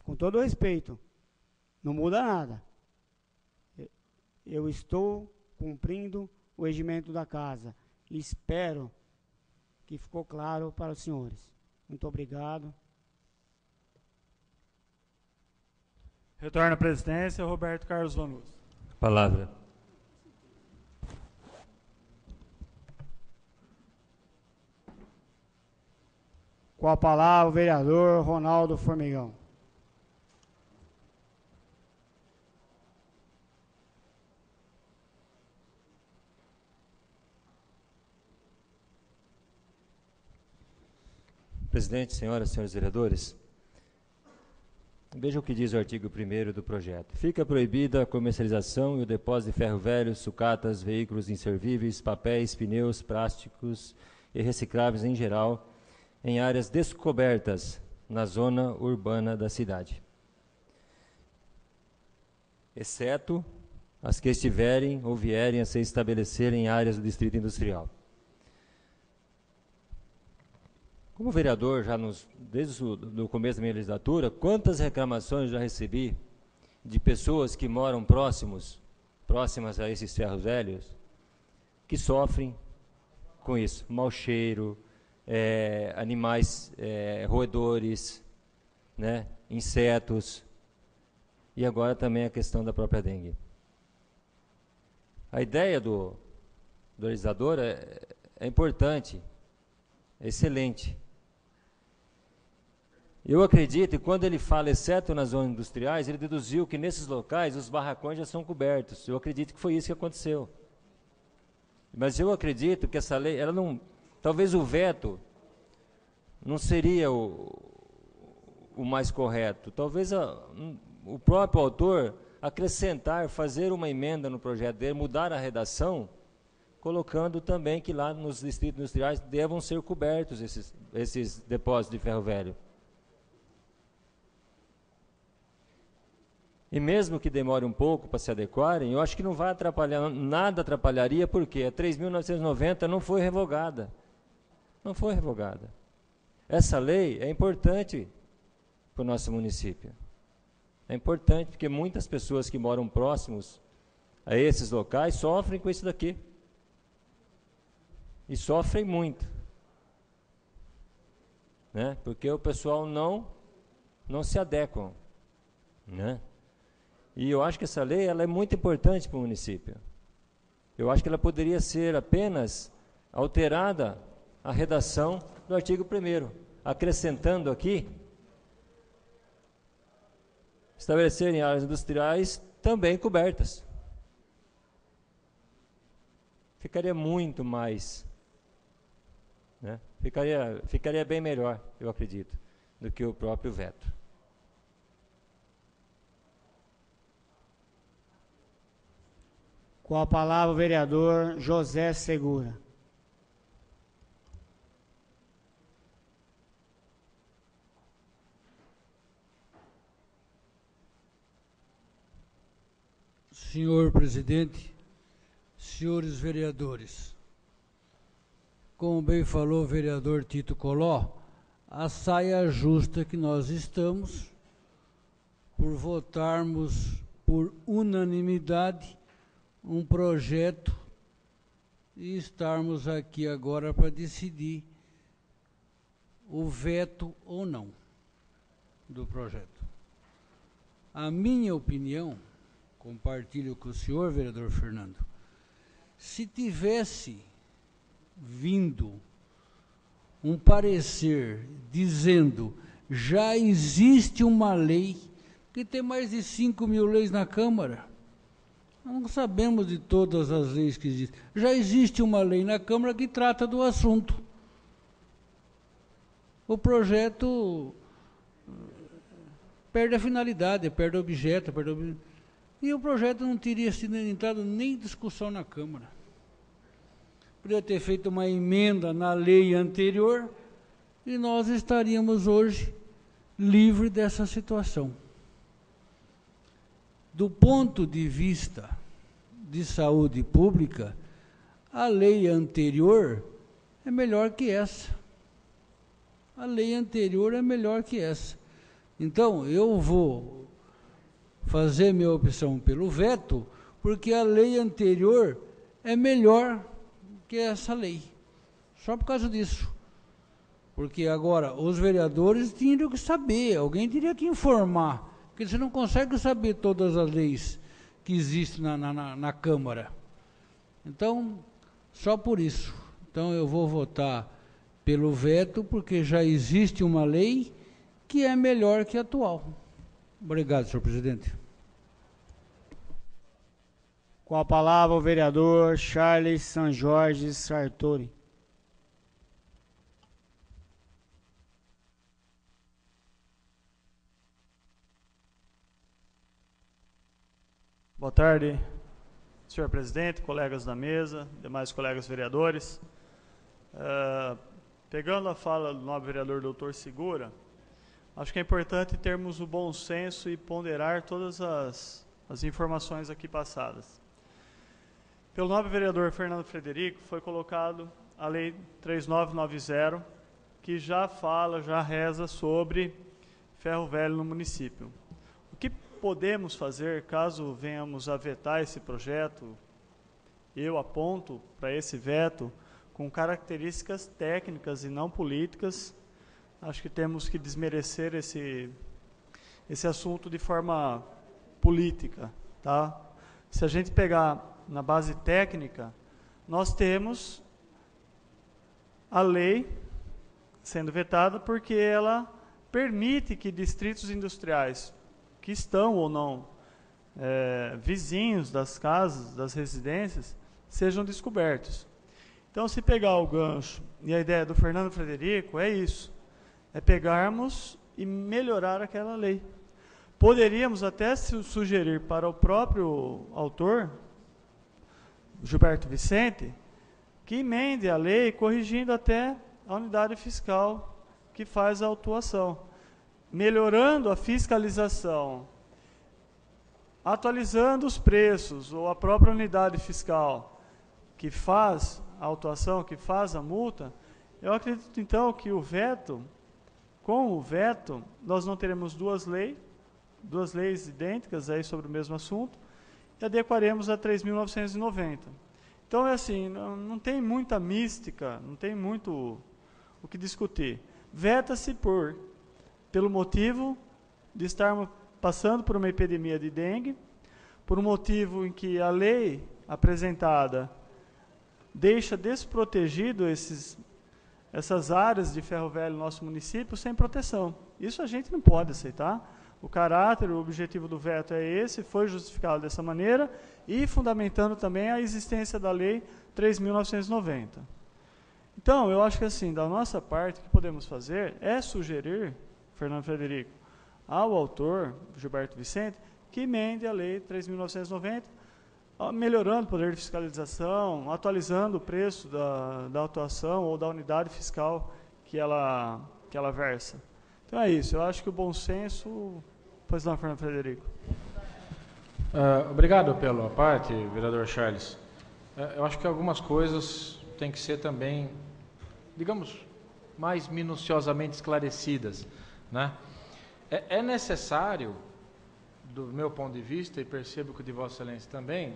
Speaker 1: com todo respeito, não muda nada. Eu estou cumprindo o regimento da casa. E espero que ficou claro para os senhores. Muito obrigado.
Speaker 12: Retorna à presidência, Roberto Carlos Vanucci.
Speaker 6: Palavra.
Speaker 1: Com a palavra, o vereador Ronaldo Formigão.
Speaker 6: Presidente, senhoras e senhores vereadores, veja o que diz o artigo 1º do projeto. Fica proibida a comercialização e o depósito de ferro velho, sucatas, veículos inservíveis, papéis, pneus, plásticos e recicláveis em geral, em áreas descobertas na zona urbana da cidade, exceto as que estiverem ou vierem a se estabelecer em áreas do Distrito Industrial. Como vereador, desde o começo da minha legislatura, quantas reclamações já recebi de pessoas que moram próximas a esses ferros velhos, que sofrem com isso, mau cheiro, animais roedores, né, insetos, e agora também a questão da própria dengue. A ideia do legislador é importante, é excelente. Eu acredito que quando ele fala, exceto nas zonas industriais, ele deduziu que nesses locais os barracões já são cobertos. Eu acredito que foi isso que aconteceu. Mas eu acredito que essa lei, ela não, talvez o veto não seria o mais correto. Talvez o próprio autor acrescentar, fazer uma emenda no projeto dele, mudar a redação, colocando também que lá nos distritos industriais devam ser cobertos esses depósitos de ferro velho. E mesmo que demore um pouco para se adequarem, eu acho que não vai atrapalhar, nada atrapalharia, porque a 3.990 não foi revogada. Não foi revogada. Essa lei é importante para o nosso município. É importante porque muitas pessoas que moram próximos a esses locais sofrem com isso daqui. E sofrem muito. Né? Porque o pessoal não se adequam. Né? E eu acho que essa lei ela é muito importante para o município. Eu acho que ela poderia ser apenas alterada a redação do artigo 1º, acrescentando aqui, estabelecer em áreas industriais também cobertas. Ficaria muito mais, né? Ficaria bem melhor, eu acredito, do que o próprio veto.
Speaker 1: Com a palavra o vereador José Segura.
Speaker 13: Senhor presidente, senhores vereadores, como bem falou o vereador Tito Coló, a saia justa que nós estamos por votarmos por unanimidade um projeto e estarmos aqui agora para decidir o veto ou não do projeto. A minha opinião, compartilho com o senhor, vereador Fernando, se tivesse vindo um parecer dizendo já existe uma lei, que tem mais de 5.000 leis na Câmara, não sabemos de todas as leis que existem. Já existe uma lei na Câmara que trata do assunto. O projeto perde a finalidade, perde o objeto, e o projeto não teria sido entrado nem em discussão na Câmara. Poderia ter feito uma emenda na lei anterior e nós estaríamos hoje livres dessa situação. do ponto de vista de saúde pública, a lei anterior é melhor que essa. A lei anterior é melhor que essa. Então, eu vou fazer minha opção pelo veto, porque a lei anterior é melhor que essa lei. Só por causa disso. Porque agora, os vereadores tinham que saber, alguém teria que informar, porque você não consegue saber todas as leis que existem na Câmara. Então, só por isso. Então, eu vou votar pelo veto, porque já existe uma lei que é melhor que a atual. Obrigado, senhor presidente.
Speaker 1: Com a palavra o vereador Charles Sanjorge Sartori.
Speaker 12: Boa tarde, senhor presidente, colegas da mesa, demais colegas vereadores. Pegando a fala do nobre vereador doutor Segura, acho que é importante termos o bom senso e ponderar todas as informações aqui passadas. Pelo nobre vereador Fernando Frederico, foi colocado a Lei 3990, que já reza sobre ferro velho no município. O que podemos fazer caso venhamos a vetar esse projeto? Eu aponto para esse veto com características técnicas e não políticas. Acho que temos que desmerecer esse assunto de forma política, tá? Se a gente pegar na base técnica, nós temos a lei sendo vetada porque ela permite que distritos industriais que estão ou não vizinhos das casas, das residências, sejam descobertos. Então, se pegar o gancho, e a ideia do Fernando Frederico é isso, é pegarmos e melhorar aquela lei. Poderíamos até sugerir para o próprio autor, Gilberto Vicente, que emende a lei corrigindo até a unidade fiscal que faz a autuação, melhorando a fiscalização, atualizando os preços, ou a própria unidade fiscal que faz a autuação, que faz a multa. Eu acredito então que com o veto, nós não teremos duas leis idênticas aí sobre o mesmo assunto, e adequaremos a 3.990. Então, é assim, não tem muita mística, não tem muito o que discutir. Veta-se pelo motivo de estarmos passando por uma epidemia de dengue, por um motivo em que a lei apresentada deixa desprotegido essas áreas de ferro velho no nosso município sem proteção. Isso a gente não pode aceitar. O caráter, o objetivo do veto é esse, foi justificado dessa maneira e fundamentando também a existência da Lei 3.990. Então, eu acho que assim, da nossa parte, o que podemos fazer é sugerir, Fernando Frederico, ao autor, Gilberto Vicente, que emende a Lei 3.990, melhorando o poder de fiscalização, atualizando o preço da autuação ou da unidade fiscal que ela versa. Então é isso, eu acho que o bom senso... Pois não, Fernando Frederico.
Speaker 8: Obrigado pela parte, vereador Charles. Eu acho que algumas coisas têm que ser também, digamos, mais minuciosamente esclarecidas, né? É necessário, do meu ponto de vista, e percebo que o de Vossa Excelência também,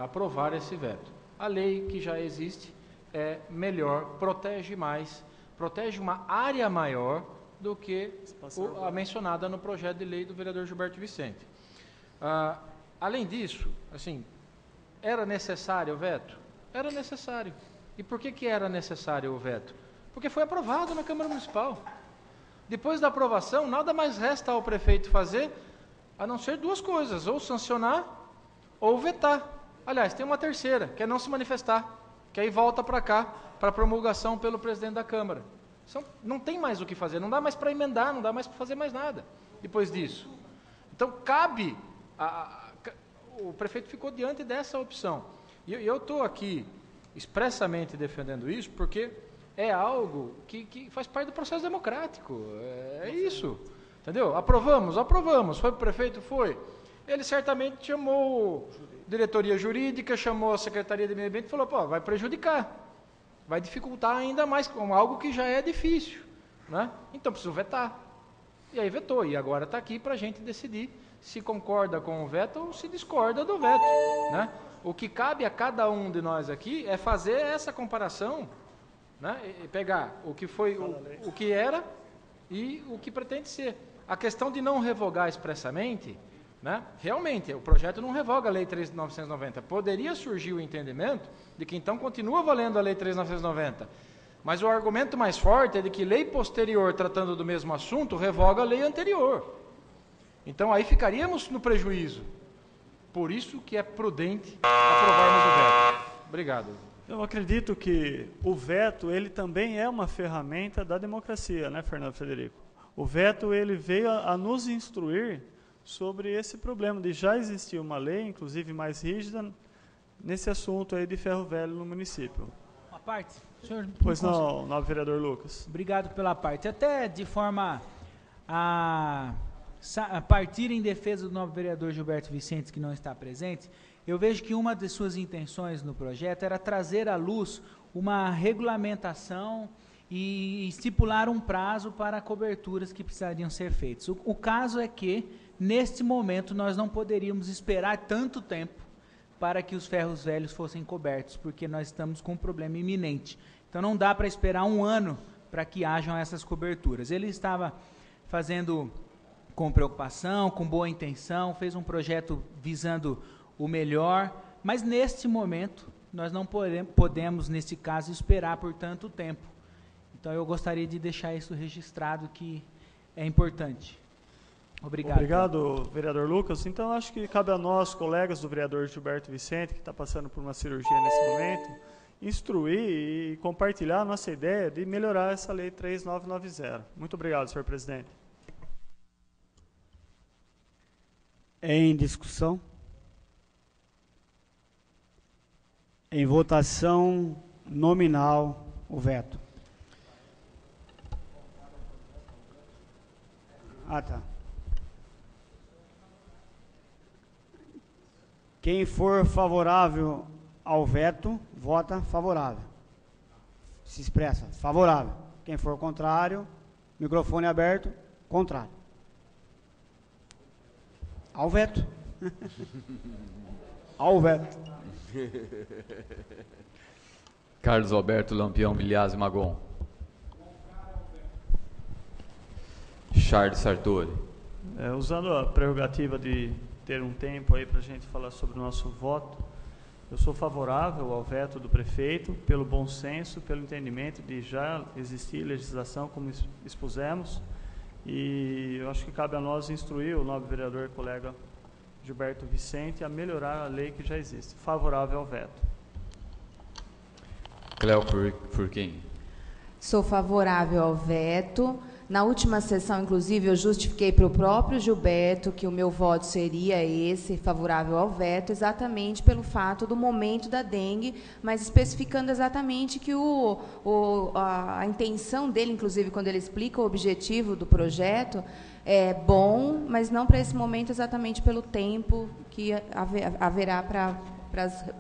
Speaker 8: aprovar esse veto. A lei que já existe é melhor, protege mais, protege uma área maior do que a mencionada no projeto de lei do vereador Gilberto Vicente. Além disso, assim, era necessário o veto? Era necessário. E por que era necessário o veto? Porque foi aprovado na Câmara Municipal. Depois da aprovação, nada mais resta ao prefeito fazer, a não ser duas coisas, ou sancionar ou vetar. Aliás, tem uma terceira, que é não se manifestar, que aí volta para cá, para promulgação pelo presidente da Câmara. Não tem mais o que fazer, não dá mais para emendar, não dá mais para fazer mais nada depois disso. Então, cabe, o prefeito ficou diante dessa opção. E eu estou aqui expressamente defendendo isso, porque é algo que faz parte do processo democrático, é isso, entendeu? Aprovamos, foi para o prefeito, foi. ele certamente chamou a diretoria jurídica, chamou a Secretaria de Meio Ambiente e falou, pô, vai prejudicar, vai dificultar ainda mais com algo que já é difícil, né? Então preciso vetar. E aí vetou, e agora está aqui para a gente decidir se concorda com o veto ou se discorda do veto, né? O que cabe a cada um de nós aqui é fazer essa comparação, né? E pegar o que foi, o que era e o que pretende ser. A questão de não revogar expressamente, né? Realmente, o projeto não revoga a Lei 3.990. Poderia surgir o entendimento de que então continua valendo a Lei 3.990. Mas o argumento mais forte é de que lei posterior tratando do mesmo assunto revoga a lei anterior. Então aí ficaríamos no prejuízo. Por isso que é prudente aprovarmos o veto. Obrigado.
Speaker 12: Eu acredito que o veto, ele também é uma ferramenta da democracia, né, Fernando Frederico? O veto, ele veio a nos instruir sobre esse problema de já existir uma lei, inclusive mais rígida, nesse assunto aí de ferro velho no município.
Speaker 9: Uma parte, senhor?
Speaker 12: Pois não, nobre vereador Lucas.
Speaker 9: Obrigado pela parte. Até de forma a partir em defesa do nobre vereador Gilberto Vicente, que não está presente, eu vejo que uma de suas intenções no projeto era trazer à luz uma regulamentação e estipular um prazo para coberturas que precisariam ser feitas. O caso é que, neste momento, nós não poderíamos esperar tanto tempo para que os ferros velhos fossem cobertos, porque nós estamos com um problema iminente. Então não dá para esperar um ano para que hajam essas coberturas. Ele estava fazendo com preocupação, com boa intenção, fez um projeto visando o melhor, mas neste momento nós não podemos, neste caso, esperar por tanto tempo. Então eu gostaria de deixar isso registrado, que é importante. Obrigado.
Speaker 12: Obrigado, vereador Lucas. Então acho que cabe a nós, colegas do vereador Gilberto Vicente, que está passando por uma cirurgia nesse momento, instruir e compartilhar a nossa ideia de melhorar essa lei 3990. Muito obrigado, senhor presidente.
Speaker 1: Em discussão? Em votação nominal, o veto. Ah, tá. Quem for favorável ao veto, vota favorável. Se expressa favorável. Quem for contrário, microfone aberto, contrário. Ao veto. Ao veto.
Speaker 3: Carlos Alberto Lampião Bilhazzi Magon. Charles Sartori.
Speaker 12: Usando a prerrogativa de ter um tempo aí para a gente falar sobre o nosso voto, eu sou favorável ao veto do prefeito, pelo bom senso, pelo entendimento de já existir legislação, como expusemos, e eu acho que cabe a nós instruir o nobre vereador e colega Gilberto Vicente a melhorar a lei que já existe. Favorável ao veto.
Speaker 3: Cléo Furquim.
Speaker 14: Sou favorável ao veto. Na última sessão, inclusive, eu justifiquei para o próprio Gilberto que o meu voto seria esse, favorável ao veto, exatamente pelo fato do momento da dengue, mas especificando exatamente que a intenção dele, inclusive, quando ele explica o objetivo do projeto, é bom, mas não para esse momento exatamente pelo tempo que haverá para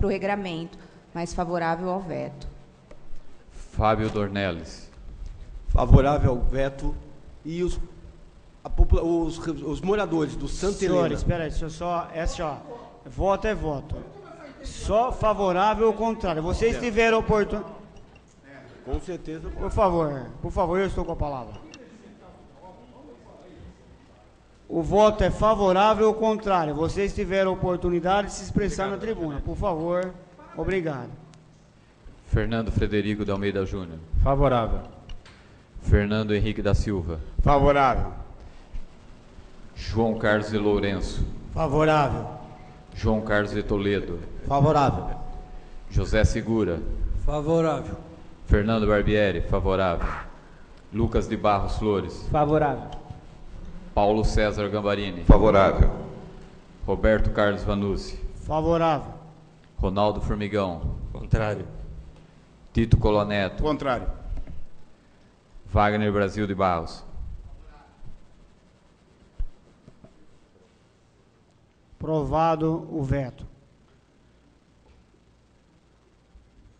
Speaker 14: o regramento, mas favorável ao veto.
Speaker 3: Fábio Dornelles.
Speaker 4: Favorável ao veto. E os moradores do Santa Helena...
Speaker 1: Senhores, espera aí, voto é voto. Só favorável ou contrário. Vocês tiveram oportunidade...
Speaker 4: Com certeza.
Speaker 1: Por favor, eu estou com a palavra. O voto é favorável ou contrário. Vocês tiveram oportunidade de se expressar na tribuna. Por favor, obrigado.
Speaker 3: Fernando Frederico de Almeida Júnior.
Speaker 8: Favorável.
Speaker 3: Fernando Henrique da Silva.
Speaker 4: Favorável.
Speaker 3: João Carlos de Lourenço.
Speaker 1: Favorável.
Speaker 3: João Carlos de Toledo.
Speaker 1: Favorável.
Speaker 3: José Segura.
Speaker 13: Favorável.
Speaker 3: Fernando Barbieri. Favorável. Lucas de Barros Flores.
Speaker 9: Favorável.
Speaker 3: Paulo César Gambarini.
Speaker 15: Favorável.
Speaker 3: Roberto Carlos Vanucci.
Speaker 1: Favorável.
Speaker 3: Ronaldo Formigão.
Speaker 6: Contrário.
Speaker 3: Tito Coloneto.
Speaker 7: Contrário.
Speaker 3: Wagner Brasil de Barros.
Speaker 1: Aprovado o veto.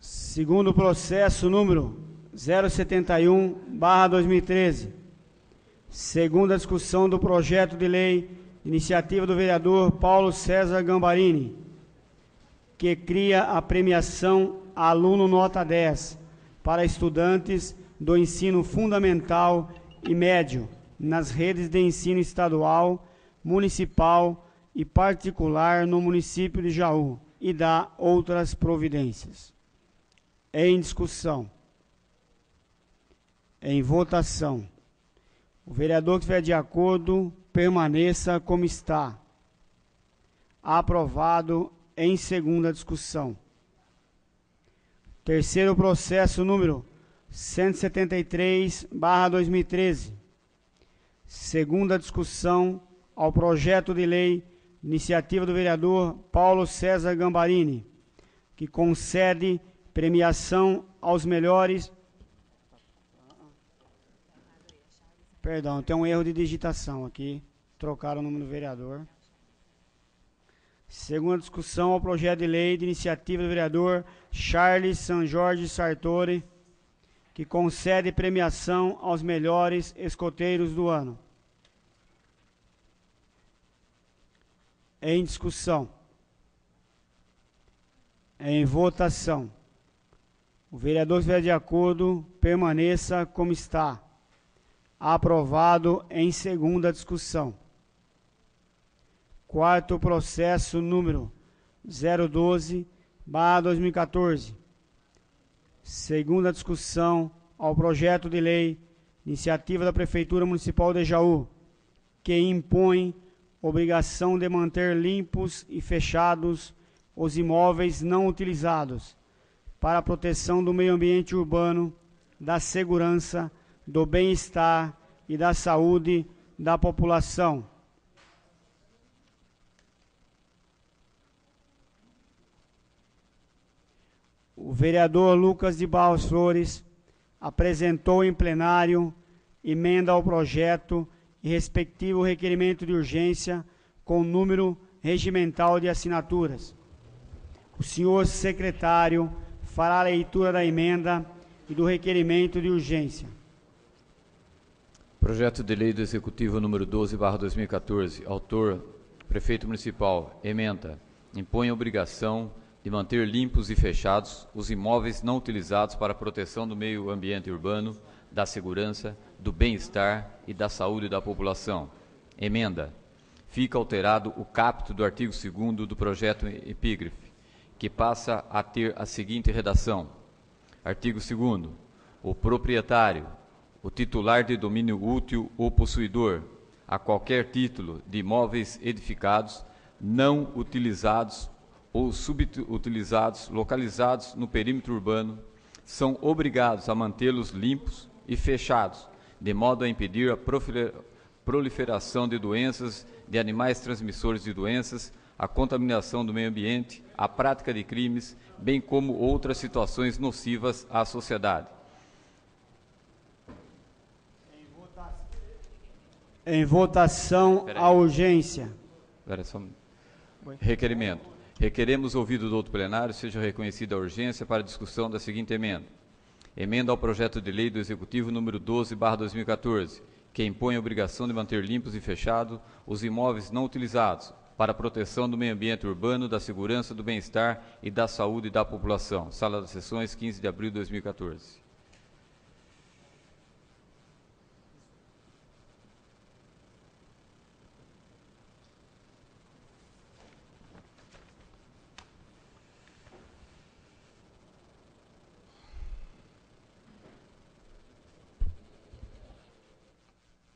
Speaker 1: Segundo processo número 071/2013. Segunda discussão do projeto de lei, iniciativa do vereador Paulo César Gambarini, que cria a premiação Aluno Nota 10 para estudantes do ensino fundamental e médio nas redes de ensino estadual, municipal e particular no município de Jaú e dá outras providências. Em discussão. Em votação. O vereador que estiver de acordo, permaneça como está. Aprovado em segunda discussão. Terceiro processo número 173/2013. Segunda discussão ao projeto de lei, iniciativa do vereador Paulo César Gambarini, que concede premiação aos melhores... Perdão, tem um erro de digitação aqui. Trocaram o nome do vereador. Segunda discussão ao projeto de lei de iniciativa do vereador Charles San Jorge Sartori, que concede premiação aos melhores escoteiros do ano. Em discussão. Em votação. O vereador que estiver de acordo, permaneça como está. Aprovado em segunda discussão. Quarto processo número 012/2014. Segunda discussão ao projeto de lei, iniciativa da Prefeitura Municipal de Jaú, que impõe obrigação de manter limpos e fechados os imóveis não utilizados para a proteção do meio ambiente urbano, da segurança, do bem-estar e da saúde da população. O vereador Lucas de Barros Flores apresentou em plenário emenda ao projeto e respectivo requerimento de urgência com número regimental de assinaturas. O senhor secretário fará a leitura da emenda e do requerimento de urgência.
Speaker 3: Projeto de lei do Executivo número 12/2014, autor, prefeito municipal, emenda, impõe a obrigação de manter limpos e fechados os imóveis não utilizados para a proteção do meio ambiente urbano, da segurança, do bem-estar e da saúde da população. Emenda, fica alterado o caput do artigo 2º do projeto epígrafe, que passa a ter a seguinte redação. Artigo 2º. O proprietário, o titular de domínio útil ou possuidor, a qualquer título de imóveis edificados, não utilizados ou subutilizados, localizados no perímetro urbano, são obrigados a mantê-los limpos e fechados, de modo a impedir a proliferação de doenças, de animais transmissores de doenças, a contaminação do meio ambiente, a prática de crimes, bem como outras situações nocivas à sociedade.
Speaker 1: Em votação, a urgência.
Speaker 3: Requerimento. Requeremos, ouvido do outro plenário, seja reconhecida a urgência para a discussão da seguinte emenda. Emenda ao projeto de lei do Executivo número 12/2014, que impõe a obrigação de manter limpos e fechados os imóveis não utilizados para a proteção do meio ambiente urbano, da segurança, do bem-estar e da saúde da população. Sala das Sessões, 15 de abril de 2014.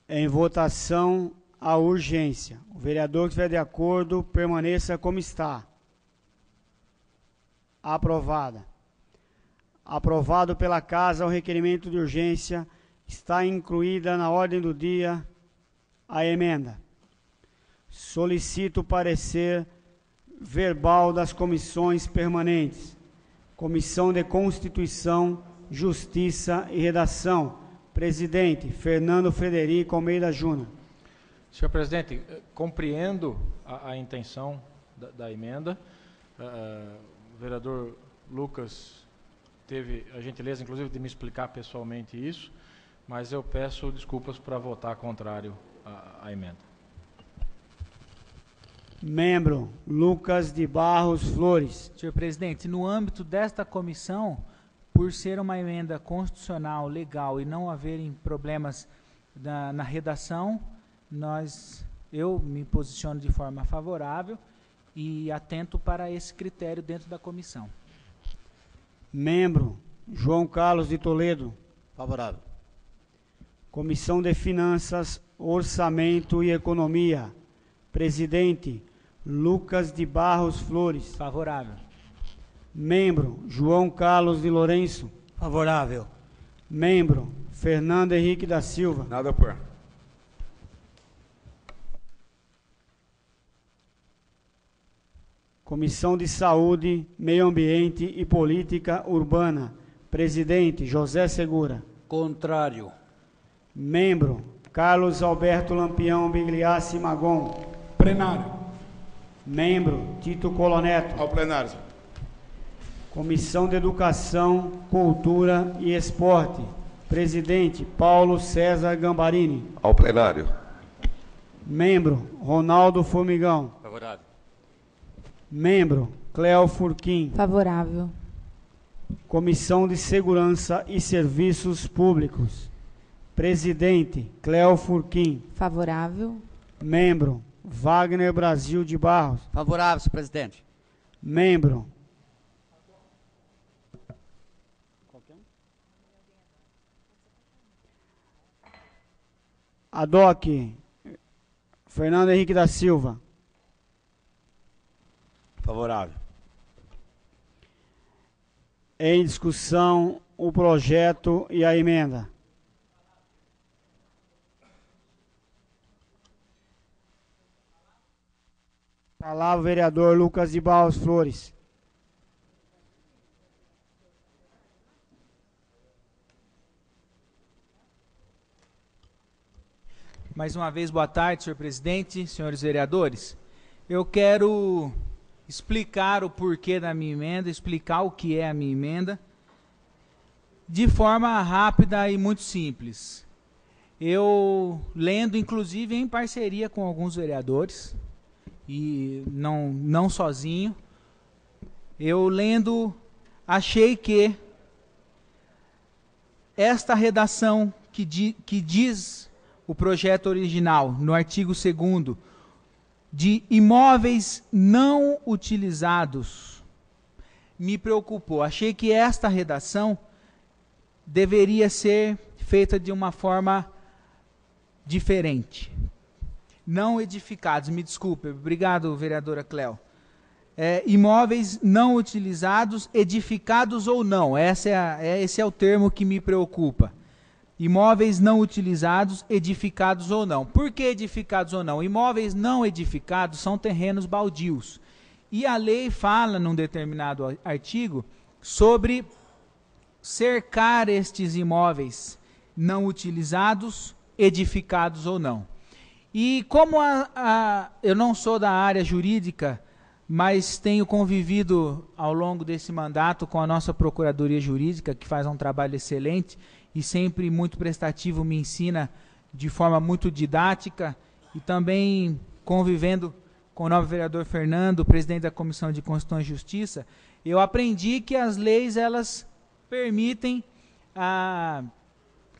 Speaker 1: Em votação, a urgência. O vereador que estiver de acordo, permaneça como está. Aprovada. Aprovado pela Casa o requerimento de urgência, está incluída na ordem do dia a emenda. Solicito o parecer verbal das comissões permanentes. Comissão de Constituição, Justiça e Redação. Presidente, Fernando Frederico Almeida Júnior.
Speaker 8: Senhor presidente, compreendo a intenção da emenda. O vereador Lucas teve a gentileza, inclusive, de me explicar pessoalmente isso, mas eu peço desculpas para votar contrário à emenda.
Speaker 1: Membro Lucas de Barros Flores.
Speaker 9: Senhor presidente, no âmbito desta comissão, por ser uma emenda constitucional, legal e não haverem problemas na redação, eu me posiciono de forma favorável e atento para esse critério dentro da comissão.
Speaker 1: Membro João Carlos de Toledo.
Speaker 15: Favorável.
Speaker 1: Comissão de Finanças, Orçamento e Economia. Presidente Lucas de Barros Flores.
Speaker 9: Favorável.
Speaker 1: Membro João Carlos de Lourenço.
Speaker 15: Favorável.
Speaker 1: Membro Fernando Henrique da Silva.
Speaker 16: Nada por.
Speaker 1: Comissão de Saúde, Meio Ambiente e Política Urbana. Presidente José Segura.
Speaker 13: Contrário.
Speaker 1: Membro Carlos Alberto Lampião Bigliassi Magon.
Speaker 10: Plenário.
Speaker 1: Membro Tito Coloneto.
Speaker 7: Ao plenário.
Speaker 1: Comissão de Educação, Cultura e Esporte. Presidente Paulo César Gambarini.
Speaker 16: Ao plenário.
Speaker 1: Membro Ronaldo Formigão.
Speaker 6: Favorável.
Speaker 1: Membro Cléo Furquim.
Speaker 14: Favorável.
Speaker 1: Comissão de Segurança e Serviços Públicos. Presidente Cléo Furquim.
Speaker 14: Favorável.
Speaker 1: Membro Wagner Brasil de Barros.
Speaker 15: Favorável, senhor presidente.
Speaker 1: Membro Adoc Fernando Henrique da Silva.
Speaker 15: Favorável.
Speaker 1: Em discussão o projeto e a emenda. Palavra o vereador Lucas de Barros Flores.
Speaker 9: Mais uma vez, boa tarde, senhor presidente, senhores vereadores. Eu quero explicar o porquê da minha emenda, explicar o que é a minha emenda, de forma rápida e muito simples. Eu, lendo, inclusive, em parceria com alguns vereadores, e não sozinho, eu lendo, achei que esta redação que diz o projeto original, no artigo 2º, de imóveis não utilizados, me preocupou. Achei que esta redação deveria ser feita de uma forma diferente. Não edificados, me desculpe, obrigado, vereadora Cléo. Imóveis não utilizados, edificados ou não, esse é o termo que me preocupa. Imóveis não utilizados, edificados ou não. Por que edificados ou não? Imóveis não edificados são terrenos baldios. E a lei fala, num determinado artigo, sobre cercar estes imóveis não utilizados, edificados ou não. E como eu não sou da área jurídica, mas tenho convivido ao longo desse mandato com a nossa Procuradoria Jurídica, que faz um trabalho excelente, e sempre muito prestativo, me ensina de forma muito didática, e também convivendo com o novo vereador Fernando, presidente da Comissão de Constituição e Justiça, eu aprendi que as leis, elas permitem a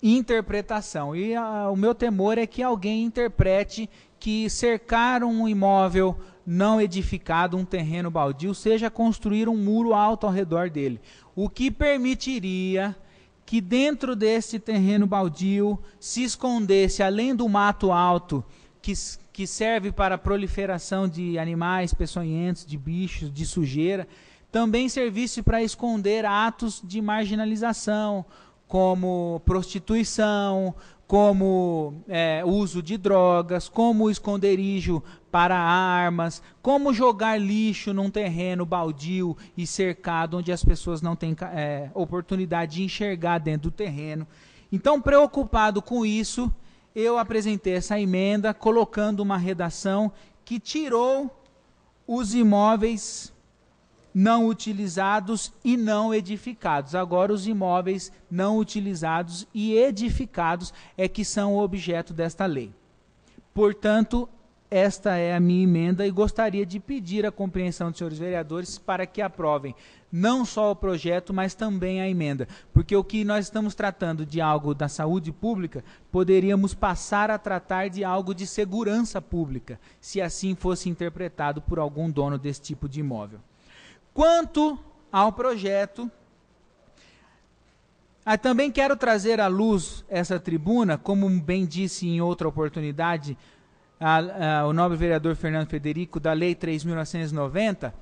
Speaker 9: interpretação, e o meu temor é que alguém interprete que cercar um imóvel não edificado, um terreno baldio, seja construir um muro alto ao redor dele, o que permitiria que dentro desse terreno baldio se escondesse, além do mato alto, que serve para a proliferação de animais peçonhentos, de bichos, de sujeira, também servisse para esconder atos de marginalização, como prostituição, como uso de drogas, como esconderijo para armas, como jogar lixo num terreno baldio e cercado, onde as pessoas não têm oportunidade de enxergar dentro do terreno. Então, preocupado com isso, eu apresentei essa emenda colocando uma redação que tirou os imóveis não utilizados e não edificados. Agora, os imóveis não utilizados e edificados é que são o objeto desta lei. Portanto, esta é a minha emenda e gostaria de pedir a compreensão dos senhores vereadores para que aprovem não só o projeto, mas também a emenda. Porque o que nós estamos tratando de algo da saúde pública, poderíamos passar a tratar de algo de segurança pública, se assim fosse interpretado por algum dono desse tipo de imóvel. Quanto ao projeto, também quero trazer à luz essa tribuna, como bem disse em outra oportunidade o nobre vereador Fernando Frederico, da Lei 3.990,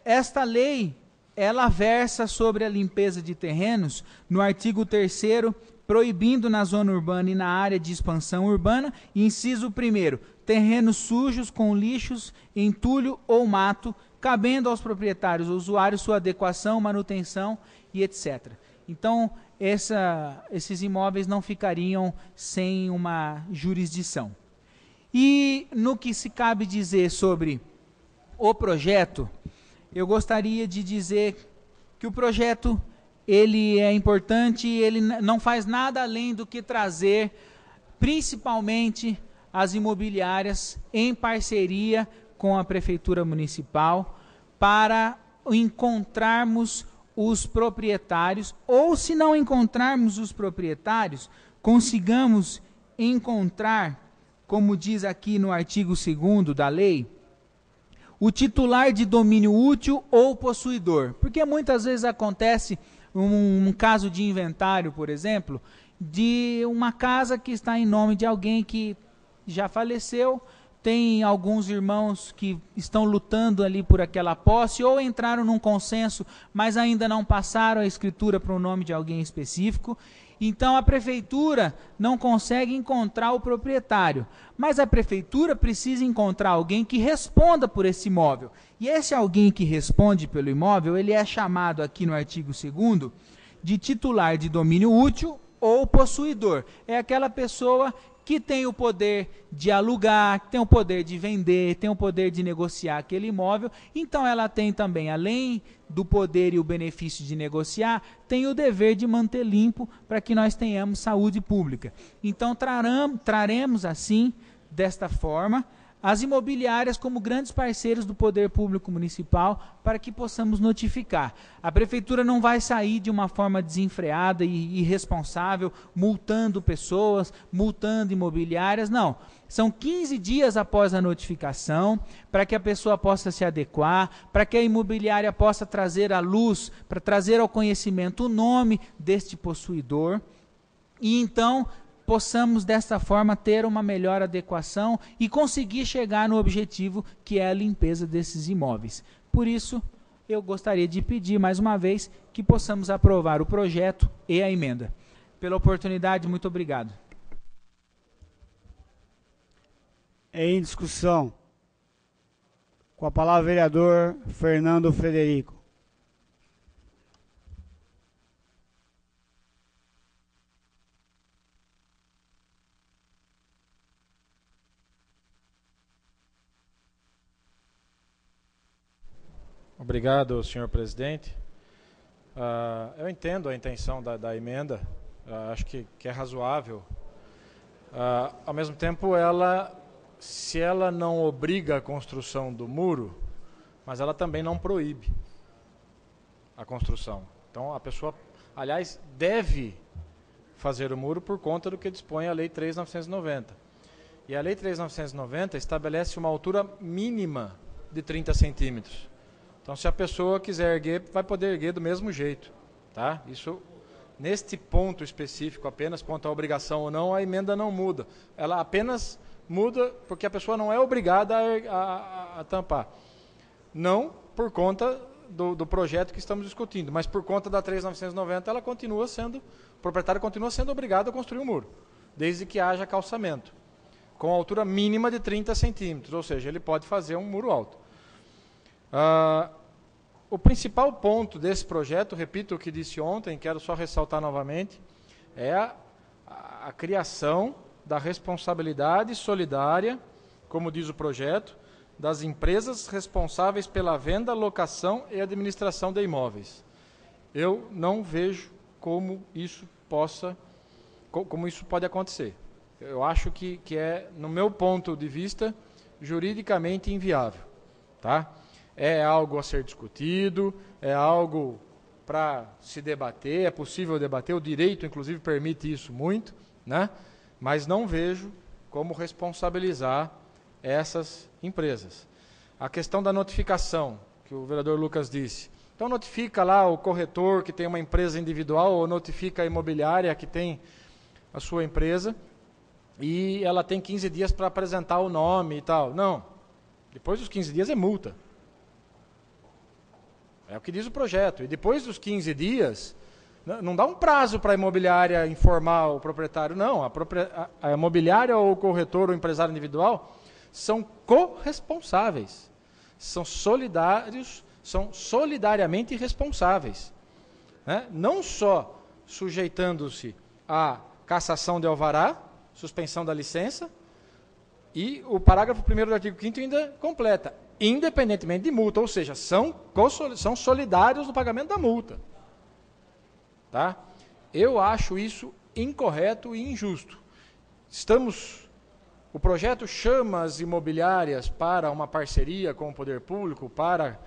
Speaker 9: esta lei, ela versa sobre a limpeza de terrenos no artigo 3º, proibindo na zona urbana e na área de expansão urbana, inciso 1º, terrenos sujos com lixos, entulho ou mato, cabendo aos proprietários ou usuários sua adequação, manutenção e etc. Então, esses imóveis não ficariam sem uma jurisdição. E no que se cabe dizer sobre o projeto, eu gostaria de dizer que o projeto ele é importante, ele não faz nada além do que trazer, principalmente, as imobiliárias em parceria com a Prefeitura Municipal para encontrarmos os proprietários, ou se não encontrarmos os proprietários, consigamos encontrar, como diz aqui no artigo 2º da lei, o titular de domínio útil ou possuidor. Porque muitas vezes acontece um caso de inventário, por exemplo, de uma casa que está em nome de alguém que já faleceu, tem alguns irmãos que estão lutando ali por aquela posse, ou entraram num consenso, mas ainda não passaram a escritura para o nome de alguém específico. Então a prefeitura não consegue encontrar o proprietário, mas a prefeitura precisa encontrar alguém que responda por esse imóvel. E esse alguém que responde pelo imóvel, ele é chamado aqui no artigo 2º de titular de domínio útil ou possuidor. É aquela pessoa que tem o poder de alugar, que tem o poder de vender, tem o poder de negociar aquele imóvel. Então ela tem também, além do poder e o benefício de negociar, tem o dever de manter limpo para que nós tenhamos saúde pública. Então traremos assim, desta forma, as imobiliárias como grandes parceiros do poder público municipal para que possamos notificar. A prefeitura não vai sair de uma forma desenfreada e irresponsável, multando pessoas, multando imobiliárias, não. São 15 dias após a notificação, para que a pessoa possa se adequar, para que a imobiliária possa trazer à luz, para trazer ao conhecimento o nome deste possuidor, e então possamos desta forma ter uma melhor adequação e conseguir chegar no objetivo que é a limpeza desses imóveis. Por isso, eu gostaria de pedir mais uma vez que possamos aprovar o projeto e a emenda. Pela oportunidade, muito obrigado.
Speaker 1: Em discussão. Com a palavra o vereador Fernando Frederico.
Speaker 8: Obrigado, senhor presidente. Eu entendo a intenção da emenda, acho que é razoável. Ao mesmo tempo, se ela não obriga a construção do muro, mas ela também não proíbe a construção. Então, a pessoa, aliás, deve fazer o muro por conta do que dispõe a Lei 3.990. E a Lei 3.990 estabelece uma altura mínima de 30 centímetros. Então, se a pessoa quiser erguer, vai poder erguer do mesmo jeito. Tá? Isso, neste ponto específico, apenas quanto à obrigação ou não, a emenda não muda. Ela apenas muda porque a pessoa não é obrigada a tampar. Não por conta do projeto que estamos discutindo, mas por conta da 3.990, ela continua sendo, o proprietário continua sendo obrigado a construir um muro, desde que haja calçamento, com altura mínima de 30 centímetros, ou seja, ele pode fazer um muro alto. O principal ponto desse projeto, repito o que disse ontem, quero só ressaltar novamente, é a criação da responsabilidade solidária, como diz o projeto, das empresas responsáveis pela venda, locação e administração de imóveis. Eu não vejo como isso pode acontecer. Eu acho que é, no meu ponto de vista, juridicamente inviável. Tá? É algo a ser discutido, é algo para se debater, é possível debater, o direito, inclusive, permite isso muito, né? Mas não vejo como responsabilizar essas empresas. A questão da notificação, que o vereador Lucas disse. Então, notifica lá o corretor que tem uma empresa individual ou notifica a imobiliária que tem a sua empresa e ela tem 15 dias para apresentar o nome e tal. Não. Depois dos 15 dias é multa. É o que diz o projeto. E depois dos 15 dias, não dá um prazo para a imobiliária informar o proprietário. Não, a imobiliária ou o corretor ou o empresário individual são corresponsáveis. São solidários, são solidariamente responsáveis. Né? Não só sujeitando-se à cassação de alvará, suspensão da licença, e o parágrafo 1º do artigo 5º ainda completa, independentemente de multa, ou seja, são solidários no pagamento da multa. Tá? Eu acho isso incorreto e injusto. O projeto chama as imobiliárias para uma parceria com o poder público, para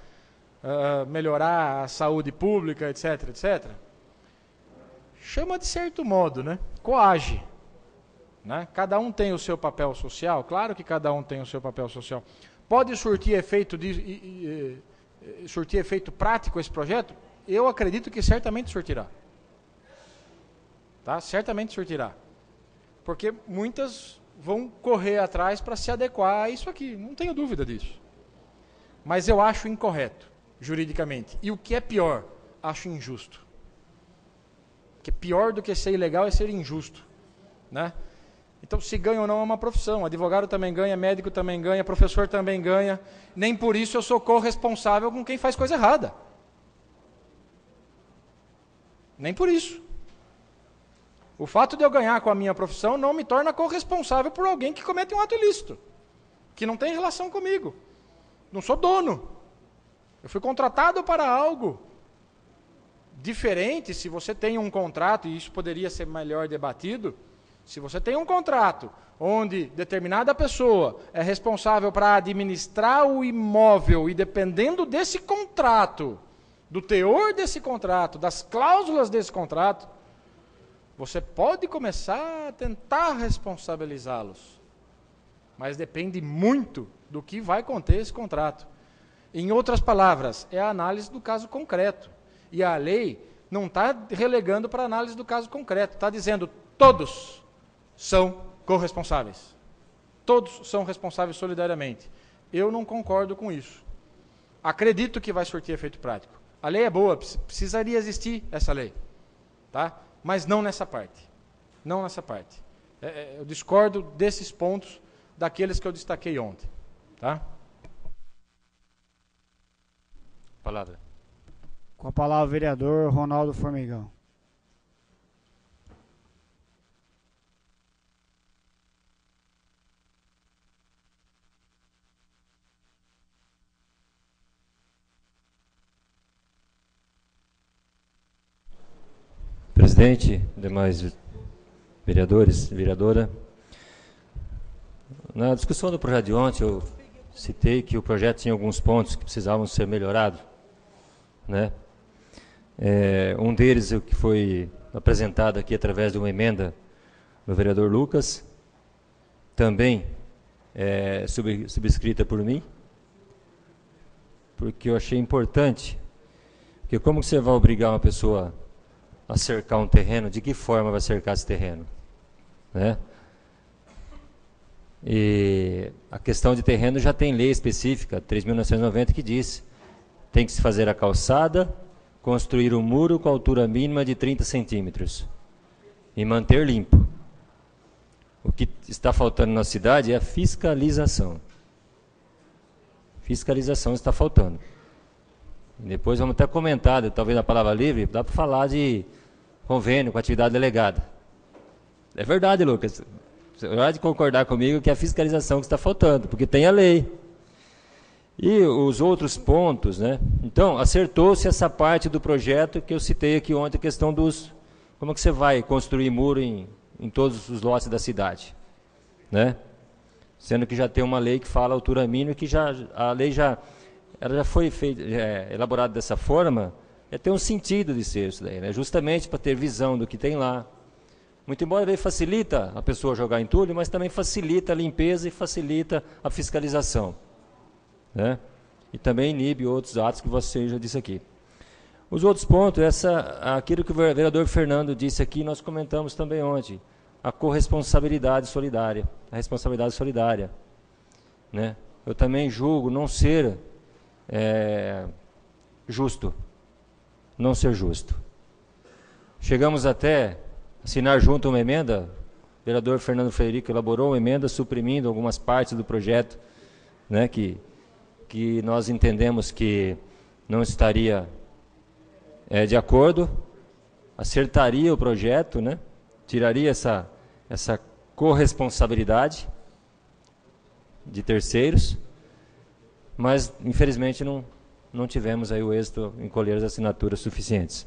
Speaker 8: melhorar a saúde pública, etc., etc. Chama de certo modo, né? Coage. Né? Cada um tem o seu papel social, claro que cada um tem o seu papel social. Pode surtir efeito prático esse projeto? Eu acredito que certamente surtirá. Tá? Certamente surtirá. Porque muitas vão correr atrás para se adequar a isso aqui, não tenho dúvida disso. Mas eu acho incorreto, juridicamente. E o que é pior, acho injusto. Porque pior do que ser ilegal é ser injusto. Né? Então, se ganha ou não é uma profissão. Advogado também ganha, médico também ganha, professor também ganha. Nem por isso eu sou corresponsável com quem faz coisa errada. Nem por isso. O fato de eu ganhar com a minha profissão não me torna corresponsável por alguém que comete um ato ilícito, que não tem relação comigo. Não sou dono. Eu fui contratado para algo diferente. Se você tem um contrato, e isso poderia ser melhor debatido, se você tem um contrato onde determinada pessoa é responsável para administrar o imóvel e dependendo desse contrato, do teor desse contrato, das cláusulas desse contrato, você pode começar a tentar responsabilizá-los. Mas depende muito do que vai conter esse contrato. Em outras palavras, é a análise do caso concreto. E a lei não está relegando para a análise do caso concreto. Está dizendo todos são corresponsáveis. Todos são responsáveis solidariamente. Eu não concordo com isso. Acredito que vai surtir efeito prático. A lei é boa, precisaria existir essa lei. Tá? Mas não nessa parte. Não nessa parte. Eu discordo desses pontos daqueles que eu destaquei ontem. Tá?
Speaker 6: Palavra.
Speaker 1: Com a palavra o vereador Ronaldo Formigão.
Speaker 6: Presidente, demais vereadores, vereadora. Na discussão do projeto de ontem, eu citei que o projeto tinha alguns pontos que precisavam ser melhorados. Né? Um deles, o que foi apresentado aqui através de uma emenda do vereador Lucas, também subscrita por mim, porque eu achei importante, porque como que você vai obrigar uma pessoa a cercar um terreno, de que forma vai cercar esse terreno? Né? E a questão de terreno já tem lei específica, 3.990, que diz tem que se fazer a calçada, construir um muro com altura mínima de 30 centímetros e manter limpo. O que está faltando na cidade é a fiscalização. Fiscalização está faltando. Depois vamos até comentar, talvez na palavra livre, dá para falar de convênio com atividade delegada. É verdade, Lucas. Você pode concordar comigo que é a fiscalização que está faltando, porque tem a lei. E os outros pontos, né? Então, acertou-se essa parte do projeto que eu citei aqui ontem, a questão dos... Como é que você vai construir muro em todos os lotes da cidade? Né? Sendo que já tem uma lei que fala altura mínima, que a lei já foi elaborada dessa forma, tem um sentido de ser isso daí, né? Justamente para ter visão do que tem lá. Muito embora a lei facilita a pessoa jogar entulho, mas também facilita a limpeza e facilita a fiscalização. Né? E também inibe outros atos que você já disse aqui. Os outros pontos, aquilo que o vereador Fernando disse aqui, nós comentamos também ontem, a corresponsabilidade solidária, a responsabilidade solidária. Né? Eu também julgo não ser justo, não ser justo. Chegamos até assinar junto uma emenda, o vereador Fernando Frederico elaborou uma emenda suprimindo algumas partes do projeto, né, que nós entendemos que não estaria de acordo, acertaria o projeto, né, tiraria essa corresponsabilidade de terceiros, mas infelizmente não tivemos aí o êxito em colher as assinaturas suficientes.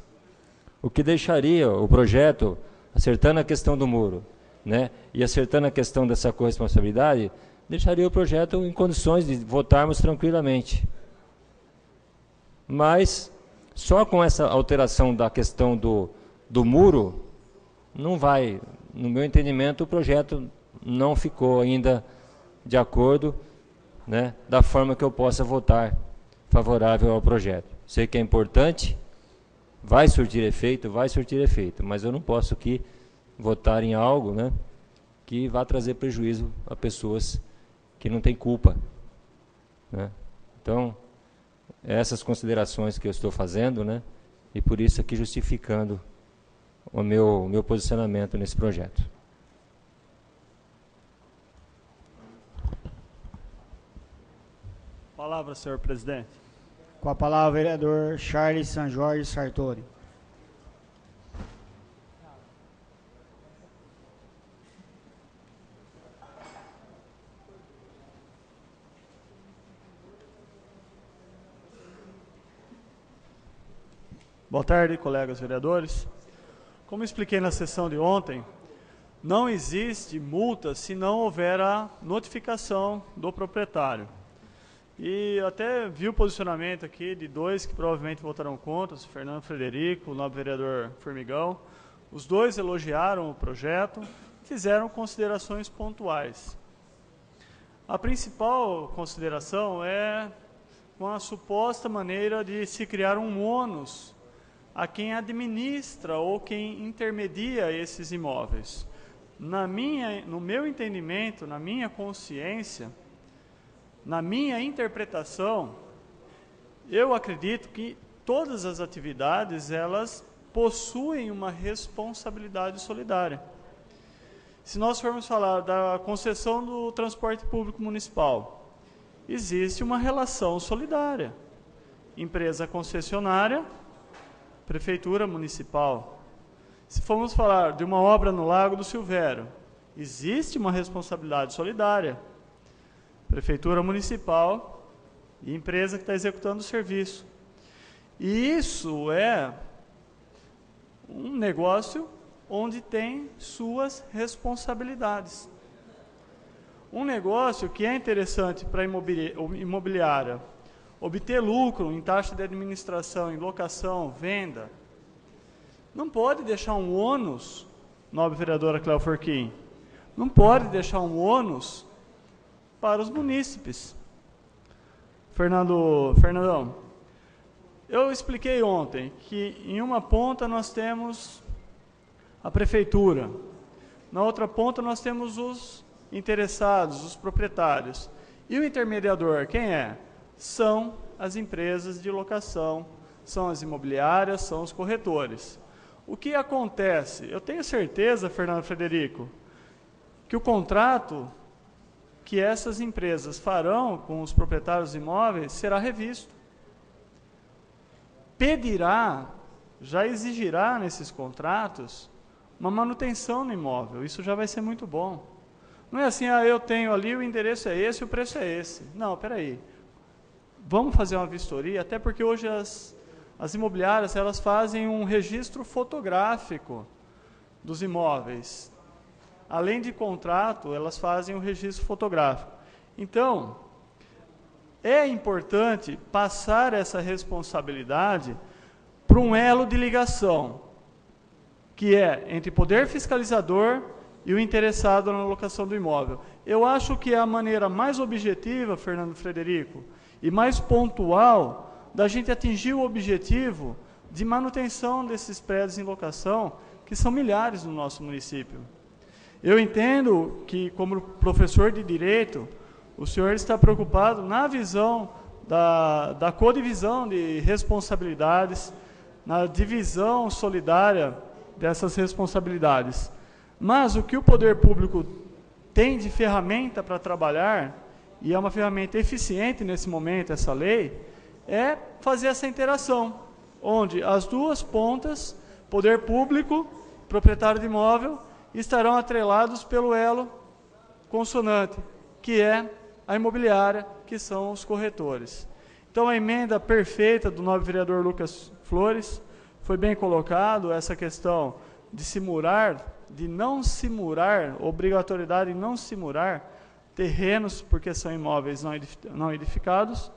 Speaker 6: O que deixaria o projeto, acertando a questão do muro, né, e acertando a questão dessa corresponsabilidade, deixaria o projeto em condições de votarmos tranquilamente. Mas, só com essa alteração da questão do muro, não vai, no meu entendimento, o projeto não ficou ainda de acordo, né, da forma que eu possa votar favorável ao projeto. Sei que é importante, vai surtir efeito, mas eu não posso aqui votar em algo, né, que vá trazer prejuízo a pessoas que não têm culpa. Né? Então, essas considerações que eu estou fazendo, né, e por isso aqui justificando o meu posicionamento nesse projeto.
Speaker 12: Palavra, senhor presidente.
Speaker 1: Com a palavra, o vereador Charles San Jorge Sartori.
Speaker 12: Boa tarde, colegas vereadores. Como expliquei na sessão de ontem, não existe multa se não houver a notificação do proprietário. E até vi o posicionamento aqui de dois que provavelmente votarão contra, o Fernando Frederico, o nobre vereador Formigão. Os dois elogiaram o projeto, fizeram considerações pontuais. A principal consideração é uma suposta maneira de se criar um ônus a quem administra ou quem intermedia esses imóveis. No meu entendimento, na minha consciência, na minha interpretação, eu acredito que todas as atividades, elas possuem uma responsabilidade solidária. Se nós formos falar da concessão do transporte público municipal, existe uma relação solidária. Empresa concessionária, Prefeitura Municipal. Se formos falar de uma obra no Lago do Silvério, existe uma responsabilidade solidária. Prefeitura Municipal e empresa que está executando o serviço. E isso é um negócio onde tem suas responsabilidades. Um negócio que é interessante para a imobiliária obter lucro em taxa de administração, em locação, venda, não pode deixar um ônus, nobre vereadora Cléo Forquim, não pode deixar um ônus para os munícipes. Fernandão, eu expliquei ontem que em uma ponta nós temos a prefeitura, na outra ponta nós temos os interessados, os proprietários. E o intermediador, quem é? São as empresas de locação, são as imobiliárias, são os corretores. O que acontece? Eu tenho certeza, Fernando Frederico, que o contrato que essas empresas farão com os proprietários de imóveis será revisto. Pedirá, já exigirá nesses contratos, uma manutenção no imóvel. Isso já vai ser muito bom. Não é assim, eu tenho ali, o endereço é esse, o preço é esse. Não, espera aí. Vamos fazer uma vistoria, até porque hoje as imobiliárias, elas fazem um registro fotográfico dos imóveis. Além de contrato, elas fazem um registro fotográfico. Então, é importante passar essa responsabilidade para um elo de ligação, que é entre poder fiscalizador e o interessado na locação do imóvel. Eu acho que é a maneira mais objetiva, Fernando Frederico, e mais pontual da gente atingir o objetivo de manutenção desses prédios em locação, que são milhares no nosso município. Eu entendo que, como professor de Direito, o senhor está preocupado na visão da codivisão de responsabilidades, na divisão solidária dessas responsabilidades. Mas o que o poder público tem de ferramenta para trabalhar, e é uma ferramenta eficiente nesse momento, essa lei, é fazer essa interação, onde as duas pontas, poder público, proprietário de imóvel, estarão atrelados pelo elo consonante, que é a imobiliária, que são os corretores. Então, a emenda perfeita do nobre vereador Lucas Flores foi bem colocado, essa questão de simular, de não simular, obrigatoriedade de não simular terrenos, porque são imóveis não edificados.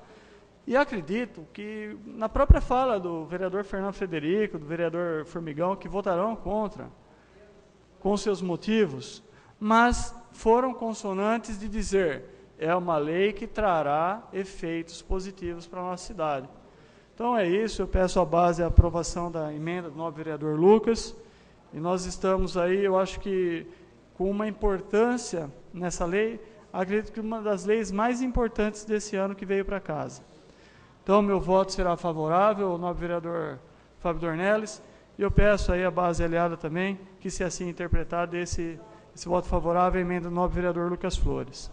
Speaker 12: E acredito que, na própria fala do vereador Fernando Frederico, do vereador Formigão, que votarão contra, com seus motivos, mas foram consonantes de dizer, é uma lei que trará efeitos positivos para a nossa cidade. Então é isso, eu peço a base a aprovação da emenda do nobre vereador Lucas, e nós estamos aí, eu acho que com uma importância nessa lei, acredito que uma das leis mais importantes desse ano que veio para casa. Então, meu voto será favorável ao nobre vereador Fábio Dornelles, e eu peço aí a base aliada também, que se assim interpretar, dê esse voto favorável à emenda do nobre vereador Lucas Flores.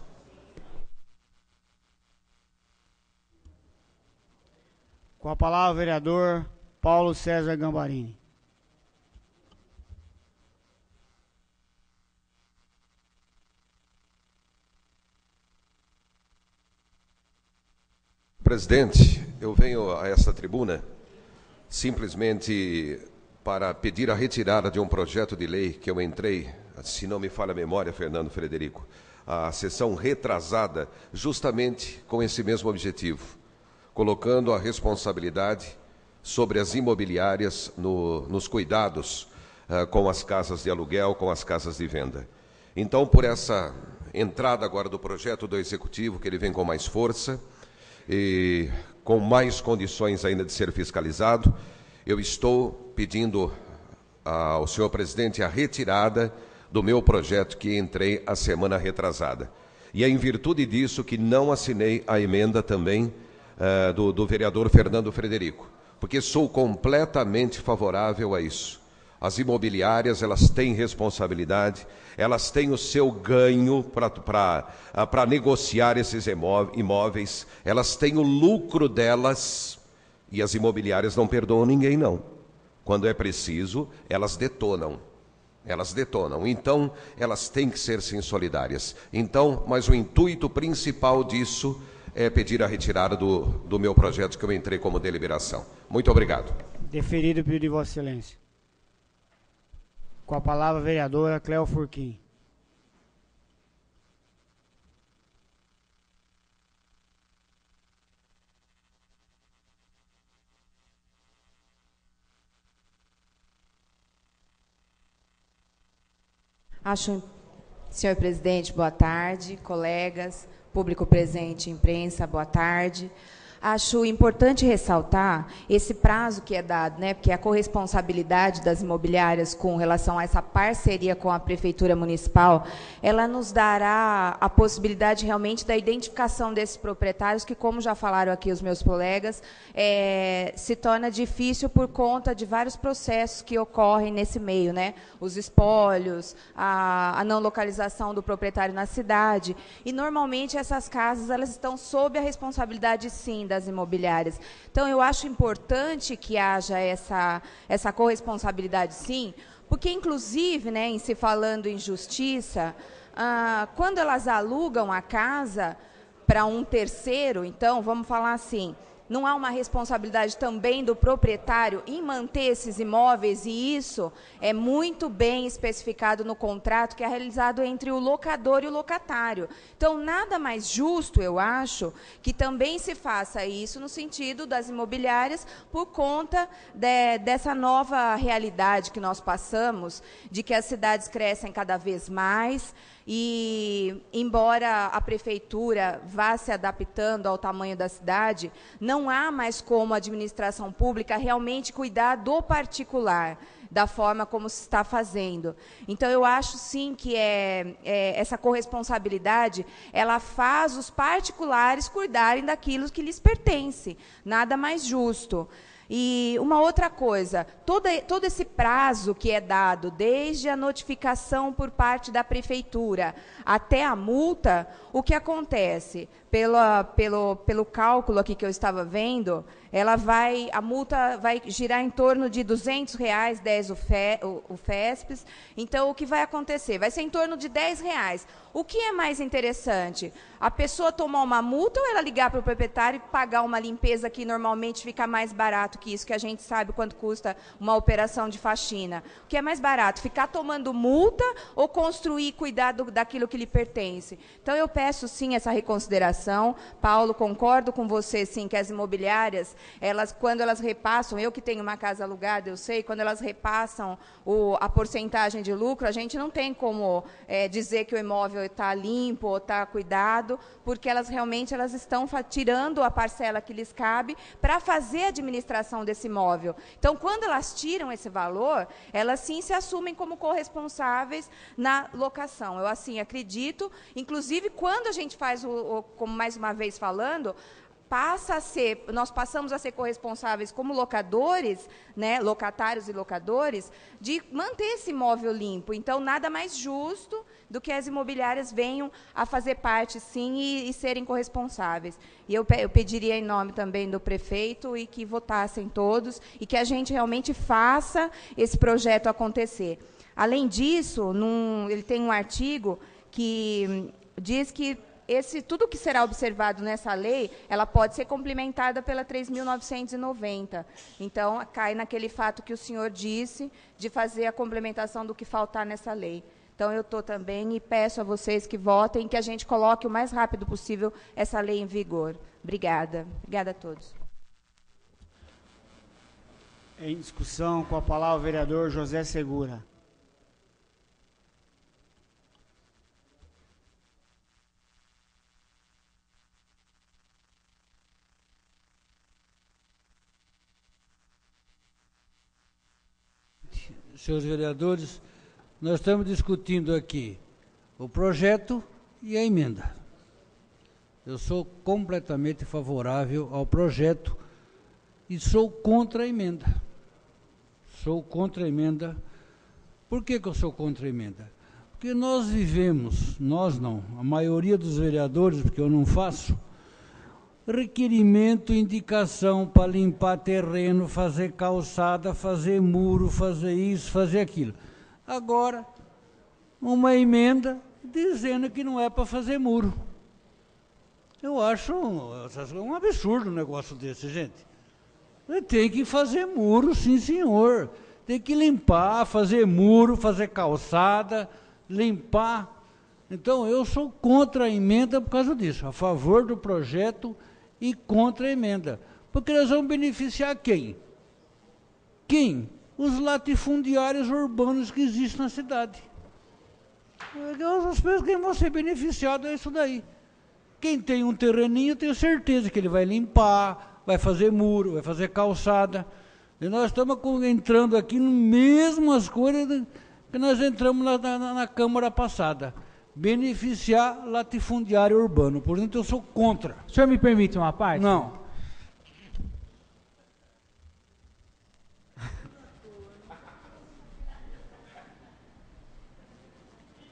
Speaker 1: Com a palavra, o vereador Paulo César Gambarini.
Speaker 16: Presidente, eu venho a esta tribuna simplesmente para pedir a retirada de um projeto de lei que eu entrei, se não me falha a memória, Fernando Frederico, a sessão retrasada, justamente com esse mesmo objetivo, colocando a responsabilidade sobre as imobiliárias nos cuidados com as casas de aluguel, com as casas de venda. Então, por essa entrada agora do projeto do Executivo, que ele vem com mais força, e com mais condições ainda de ser fiscalizado, eu estou pedindo ao senhor presidente a retirada do meu projeto que entrei a semana retrasada. E é em virtude disso que não assinei a emenda também do vereador Fernando Frederico, porque sou completamente favorável a isso. As imobiliárias, elas têm responsabilidade, elas têm o seu ganho para negociar esses imóveis, elas têm o lucro delas, e as imobiliárias não perdoam ninguém, não. Quando é preciso, elas detonam. Elas detonam. Então, elas têm que ser sim solidárias. Então, mas o intuito principal disso é pedir a retirada do meu projeto que eu entrei como deliberação. Muito obrigado.
Speaker 1: Deferido o pedido de Vossa Excelência. Com a palavra, a vereadora Cléo Furquim.
Speaker 14: Senhor presidente, boa tarde, colegas, público presente, imprensa, boa tarde. Acho importante ressaltar esse prazo que é dado, né, porque a corresponsabilidade das imobiliárias com relação a essa parceria com a Prefeitura Municipal, ela nos dará a possibilidade realmente da identificação desses proprietários, que, como já falaram aqui os meus colegas, se torna difícil por conta de vários processos que ocorrem nesse meio, né? Os espólios, a não localização do proprietário na cidade, e normalmente essas casas elas estão sob a responsabilidade, sim, das imobiliárias. Então, eu acho importante que haja essa corresponsabilidade, sim, Porque, inclusive, né, em se falando em justiça, quando elas alugam a casa para um terceiro, então, vamos falar assim, não há uma responsabilidade também do proprietário em manter esses imóveis, e isso é muito bem especificado no contrato que é realizado entre o locador e o locatário. Então, nada mais justo, eu acho, que também se faça isso no sentido das imobiliárias por conta dessa nova realidade que nós passamos, de que as cidades crescem cada vez mais. E, embora a prefeitura vá se adaptando ao tamanho da cidade, não há mais como a administração pública realmente cuidar do particular, da forma como se está fazendo. Então, eu acho, sim, que essa corresponsabilidade, ela faz os particulares cuidarem daquilo que lhes pertence. Nada mais justo. E uma outra coisa, todo esse prazo que é dado, desde a notificação por parte da prefeitura até a multa, o que acontece? Pelo cálculo aqui que eu estava vendo, a multa vai girar em torno de R$200, 10 o FESPES. Então, o que vai acontecer? Vai ser em torno de R$10. O que é mais interessante? A pessoa tomar uma multa ou ela ligar para o proprietário e pagar uma limpeza que normalmente fica mais barato que isso, que a gente sabe quanto custa uma operação de faxina? O que é mais barato? Ficar tomando multa ou construir e cuidar daquilo que lhe pertence? Então, eu peço, sim, essa reconsideração. Paulo, concordo com você, sim, que as imobiliárias, quando elas repassam, eu que tenho uma casa alugada, eu sei, quando elas repassam a porcentagem de lucro, a gente não tem como dizer que o imóvel está limpo ou está cuidado, porque elas realmente estão tirando a parcela que lhes cabe para fazer a administração desse imóvel. Então, quando elas tiram esse valor, elas sim se assumem como corresponsáveis na locação. Eu assim acredito, inclusive quando a gente faz, como mais uma vez falando, nós passamos a ser corresponsáveis como locadores, né, locatários e locadores, de manter esse imóvel limpo. Então, nada mais justo do que as imobiliárias venham a fazer parte, sim, e serem corresponsáveis. E eu pediria em nome também do prefeito e que votassem todos e que a gente realmente faça esse projeto acontecer. Além disso, ele tem um artigo que diz que tudo que será observado nessa lei, ela pode ser complementada pela 3.990. Então, cai naquele fato que o senhor disse, de fazer a complementação do que faltar nessa lei. Então, eu estou também e peço a vocês que votem, que a gente coloque o mais rápido possível essa lei em vigor. Obrigada. Obrigada a todos.
Speaker 1: Em discussão, com a palavra o vereador José Segura.
Speaker 13: Senhores vereadores, nós estamos discutindo aqui o projeto e a emenda. Eu sou completamente favorável ao projeto e sou contra a emenda. Sou contra a emenda. Por que eu sou contra a emenda? Porque nós vivemos, nós não, a maioria dos vereadores, porque eu não faço, requerimento, indicação para limpar terreno, fazer calçada, fazer muro, fazer isso, fazer aquilo. Agora, uma emenda dizendo que não é para fazer muro. Eu acho um absurdo um negócio desse, gente. Tem que fazer muro, sim, senhor. Tem que limpar, fazer muro, fazer calçada, limpar. Então, eu sou contra a emenda por causa disso, a favor do projeto e contra a emenda. Porque nós vamos beneficiar quem? Quem? Os latifundiários urbanos que existem na cidade. As pessoas que vão ser beneficiadas é isso daí. Quem tem um terreninho, tenho certeza que ele vai limpar, vai fazer muro, vai fazer calçada. E nós estamos entrando aqui no mesmas coisas que nós entramos na Câmara passada. Beneficiar latifundiário urbano. Portanto, eu sou contra.
Speaker 9: O senhor me permite uma parte?
Speaker 13: Não.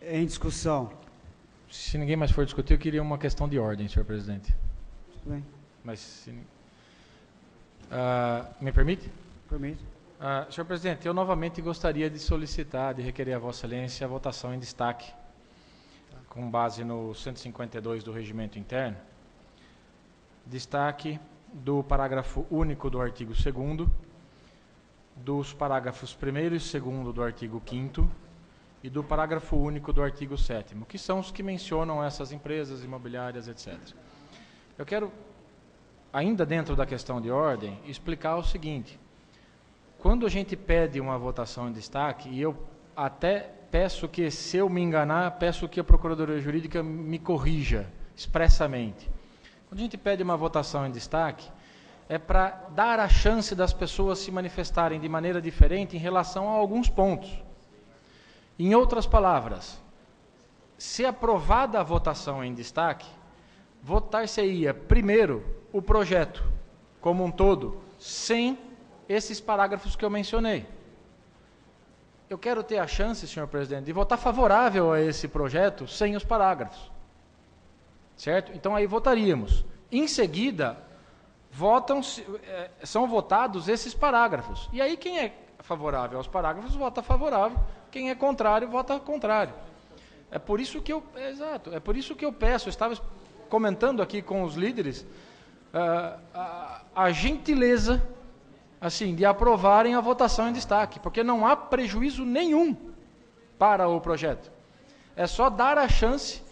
Speaker 1: Em discussão.
Speaker 8: Se ninguém mais for discutir, eu queria uma questão de ordem, senhor presidente.
Speaker 1: Tudo bem.
Speaker 8: Mas, me permite?
Speaker 1: Permite.
Speaker 8: Senhor presidente, eu novamente gostaria de solicitar, de requerer a Vossa Excelência a votação em destaque, com base no 152 do Regimento Interno, destaque do parágrafo único do artigo 2º, dos parágrafos 1º e 2º do artigo 5º e do parágrafo único do artigo 7º, que são os que mencionam essas empresas imobiliárias, etc. Eu quero, ainda dentro da questão de ordem, explicar o seguinte: quando a gente pede uma votação em destaque, e eu até peço que, se eu me enganar, peço que a Procuradoria Jurídica me corrija expressamente. Quando a gente pede uma votação em destaque, é para dar a chance das pessoas se manifestarem de maneira diferente em relação a alguns pontos. Em outras palavras, se aprovada a votação em destaque, votar-se-ia primeiro o projeto como um todo, sem esses parágrafos que eu mencionei. Eu quero ter a chance, senhor presidente, de votar favorável a esse projeto sem os parágrafos. Certo? Então aí votaríamos. Em seguida, são votados esses parágrafos. E aí quem é favorável aos parágrafos vota favorável, quem é contrário vota contrário. É por isso que é por isso que eu peço, eu estava comentando aqui com os líderes, a gentileza assim, de aprovarem a votação em destaque, porque não há prejuízo nenhum para o projeto. É só dar a chance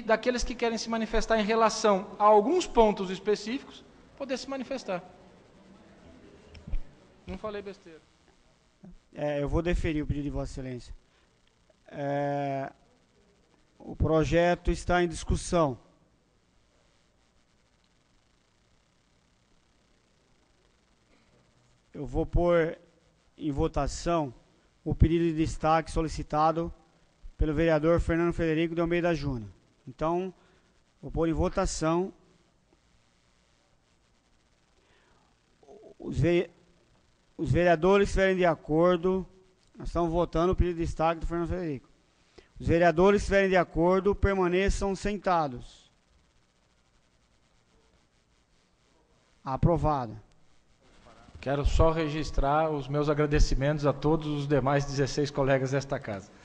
Speaker 8: daqueles que querem se manifestar em relação a alguns pontos específicos, poder se manifestar. Não falei besteira.
Speaker 1: Eu vou deferir o pedido de Vossa Excelência. O projeto está em discussão. Eu vou pôr em votação o pedido de destaque solicitado pelo vereador Fernando Frederico de Almeida Júnior. Então, vou pôr em votação os vereadores estiverem de acordo. Nós estamos votando o pedido de destaque do Fernando Frederico. Os vereadores estiverem de acordo, permaneçam sentados. Aprovado.
Speaker 8: Quero só registrar os meus agradecimentos a todos os demais 16 colegas desta casa.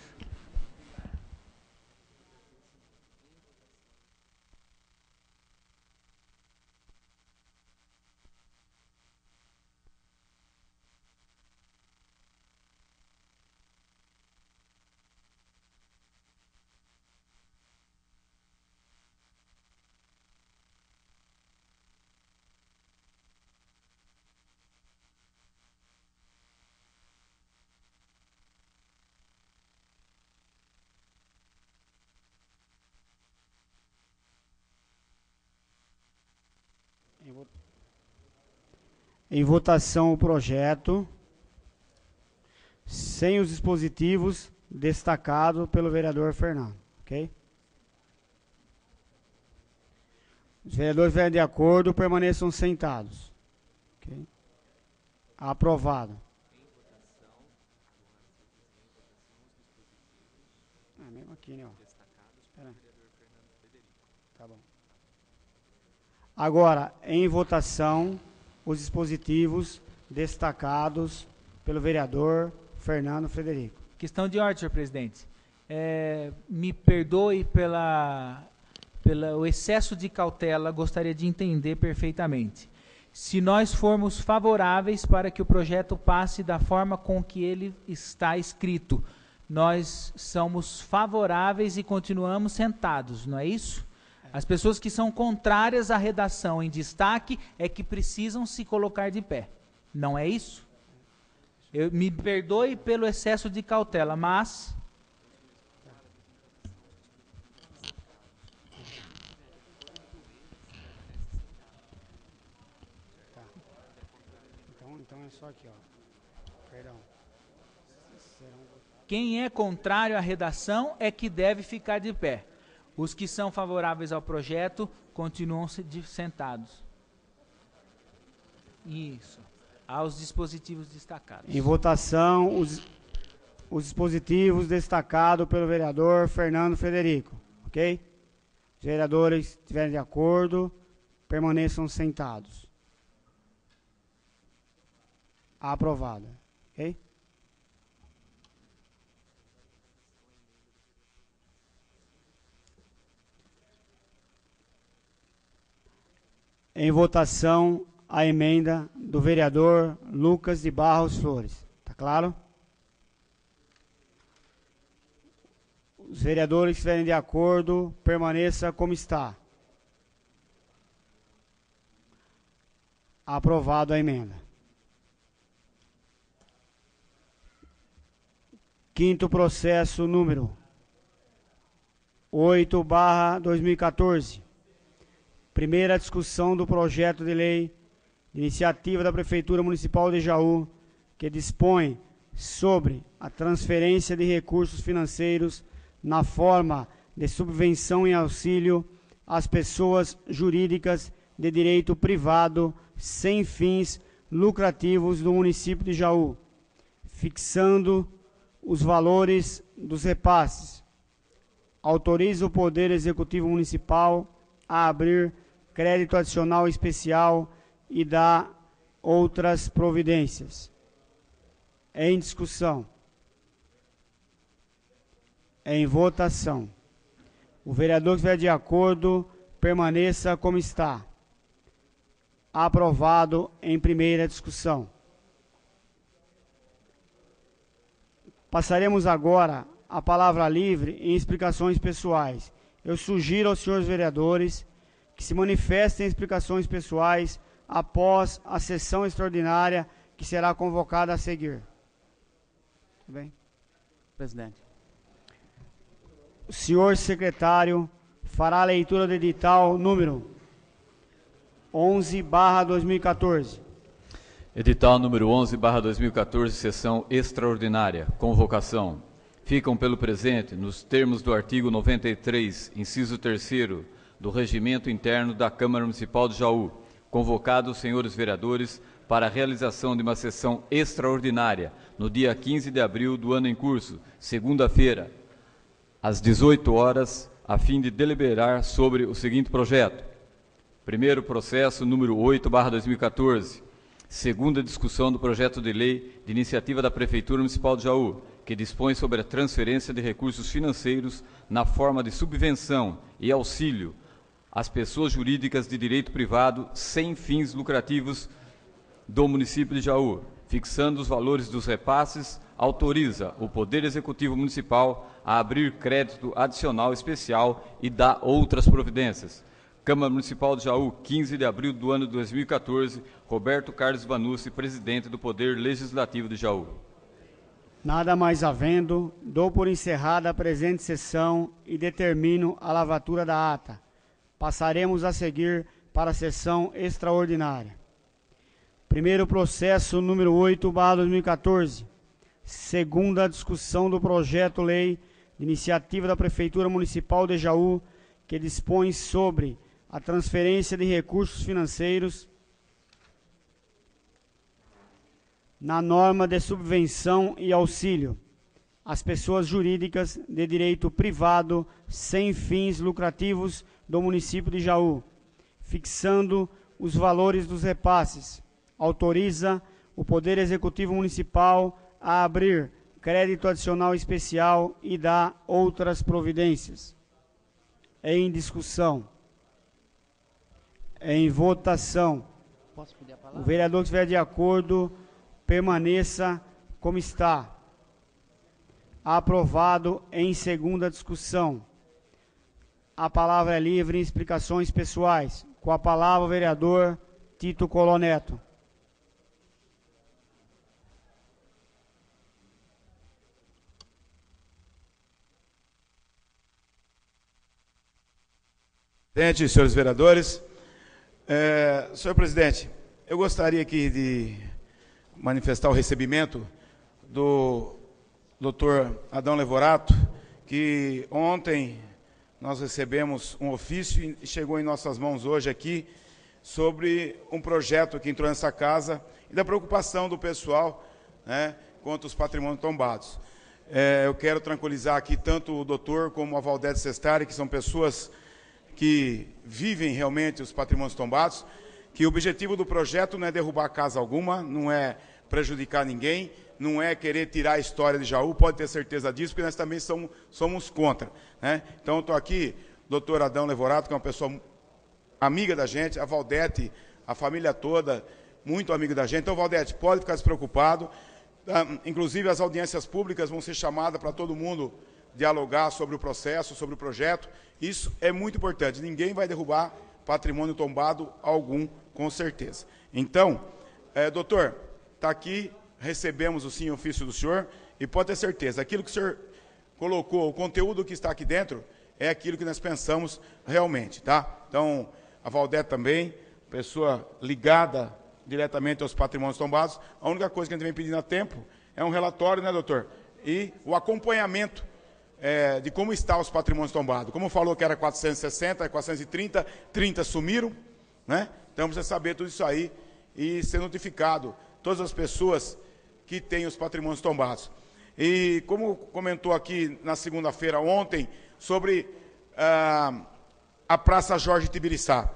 Speaker 1: Em votação o projeto, sem os dispositivos destacados pelo vereador Fernando. Ok? Os vereadores estiverem de acordo, permaneçam sentados. Ok? Aprovado. Mesmo aqui, né? Espera. Tá bom. Agora, em votação, os dispositivos destacados pelo vereador Fernando Frederico.
Speaker 9: Questão de ordem, senhor presidente. Me perdoe pelo excesso de cautela, gostaria de entender perfeitamente. Se nós formos favoráveis para que o projeto passe da forma com que ele está escrito, nós somos favoráveis e continuamos sentados, não é isso? As pessoas que são contrárias à redação em destaque é que precisam se colocar de pé. Não é isso? Me perdoe pelo excesso de cautela, mas...
Speaker 1: Então é só aqui, ó. Perdão.
Speaker 9: Quem é contrário à redação é que deve ficar de pé. Os que são favoráveis ao projeto continuam sentados. Isso. Aos dispositivos destacados.
Speaker 1: Em votação, os dispositivos destacados pelo vereador Fernando Frederico. Ok? Os vereadores estiverem de acordo, permaneçam sentados. Aprovado. Ok? Em votação, a emenda do vereador Lucas de Barros Flores. Está claro? Os vereadores que estiverem de acordo, permaneça como está. Aprovado a emenda. Quinto processo número 8/2014. Primeira discussão do projeto de lei de iniciativa da Prefeitura Municipal de Jaú, que dispõe sobre a transferência de recursos financeiros na forma de subvenção e auxílio às pessoas jurídicas de direito privado sem fins lucrativos do município de Jaú, fixando os valores dos repasses. Autoriza o Poder Executivo Municipal a abrir crédito adicional especial e dá outras providências. Em discussão. Em votação. O vereador que estiver de acordo, permaneça como está. Aprovado em primeira discussão. Passaremos agora a palavra livre em explicações pessoais. Eu sugiro aos senhores vereadores que se manifestem em explicações pessoais após a sessão extraordinária que será convocada a seguir. Tudo bem?
Speaker 5: Presidente.
Speaker 1: O senhor secretário fará a leitura do edital número 11/2014.
Speaker 3: Edital número 11/2014, sessão extraordinária. Convocação. Ficam pelo presente, nos termos do artigo 93, inciso 3º, do Regimento Interno da Câmara Municipal de Jaú, convocados os senhores vereadores para a realização de uma sessão extraordinária no dia 15 de abril do ano em curso, segunda-feira, às 18 horas, a fim de deliberar sobre o seguinte projeto. Primeiro processo, número 8/2014. Segunda discussão do projeto de lei de iniciativa da Prefeitura Municipal de Jaú, que dispõe sobre a transferência de recursos financeiros na forma de subvenção e auxílio às pessoas jurídicas de direito privado sem fins lucrativos do município de Jaú, fixando os valores dos repasses, autoriza o Poder Executivo Municipal a abrir crédito adicional especial e dá outras providências. Câmara Municipal de Jaú, 15 de abril do ano 2014, Roberto Carlos Vanucci, presidente do Poder Legislativo de Jaú.
Speaker 1: Nada mais havendo, dou por encerrada a presente sessão e determino a lavatura da ata. Passaremos a seguir para a sessão extraordinária. Primeiro processo número 8/2014. Segunda discussão do projeto-lei de iniciativa da Prefeitura Municipal de Jaú, que dispõe sobre a transferência de recursos financeiros na norma de subvenção e auxílio às pessoas jurídicas de direito privado sem fins lucrativos do município de Jaú, fixando os valores dos repasses. Autoriza o Poder Executivo Municipal a abrir crédito adicional especial e dá outras providências. Em discussão. Em votação.
Speaker 5: Posso pedir a palavra?
Speaker 1: O vereador que estiver de acordo, permaneça como está. Aprovado em segunda discussão. A palavra é livre em explicações pessoais. Com a palavra o vereador Tito Coló Neto.
Speaker 7: Presidente, senhores vereadores, senhor presidente, eu gostaria aqui de manifestar o recebimento do doutor Adão Levorato, que ontem nós recebemos um ofício e chegou em nossas mãos hoje aqui sobre um projeto que entrou nessa casa e da preocupação do pessoal, né, quanto os patrimônios tombados. Eu quero tranquilizar aqui tanto o doutor como a Valdete Sestari, que são pessoas que vivem realmente os patrimônios tombados, que o objetivo do projeto não é derrubar casa alguma, não é prejudicar ninguém, não é querer tirar a história de Jaú, pode ter certeza disso, porque nós também somos contra, né? Então, eu estou aqui, doutor Adão Levorato, que é uma pessoa amiga da gente, a Valdete, a família toda, muito amiga da gente. Então, Valdete, pode ficar despreocupado. Inclusive, as audiências públicas vão ser chamadas para todo mundo dialogar sobre o processo, sobre o projeto. Isso é muito importante. Ninguém vai derrubar patrimônio tombado algum, com certeza. Então, doutor, está aqui, recebemos o sim ofício do senhor, e pode ter certeza, aquilo que o senhor colocou, o conteúdo que está aqui dentro, é aquilo que nós pensamos realmente, tá? Então, a Valdete também, pessoa ligada diretamente aos patrimônios tombados, a única coisa que a gente vem pedindo há tempo é um relatório, né, doutor? E o acompanhamento de como estão os patrimônios tombados. Como falou que era 460, 430, 30 sumiram, né? Então precisa saber tudo isso aí e ser notificado todas as pessoas que têm os patrimônios tombados. E como comentou aqui na segunda-feira ontem, sobre a Praça Jorge Tibiriçá.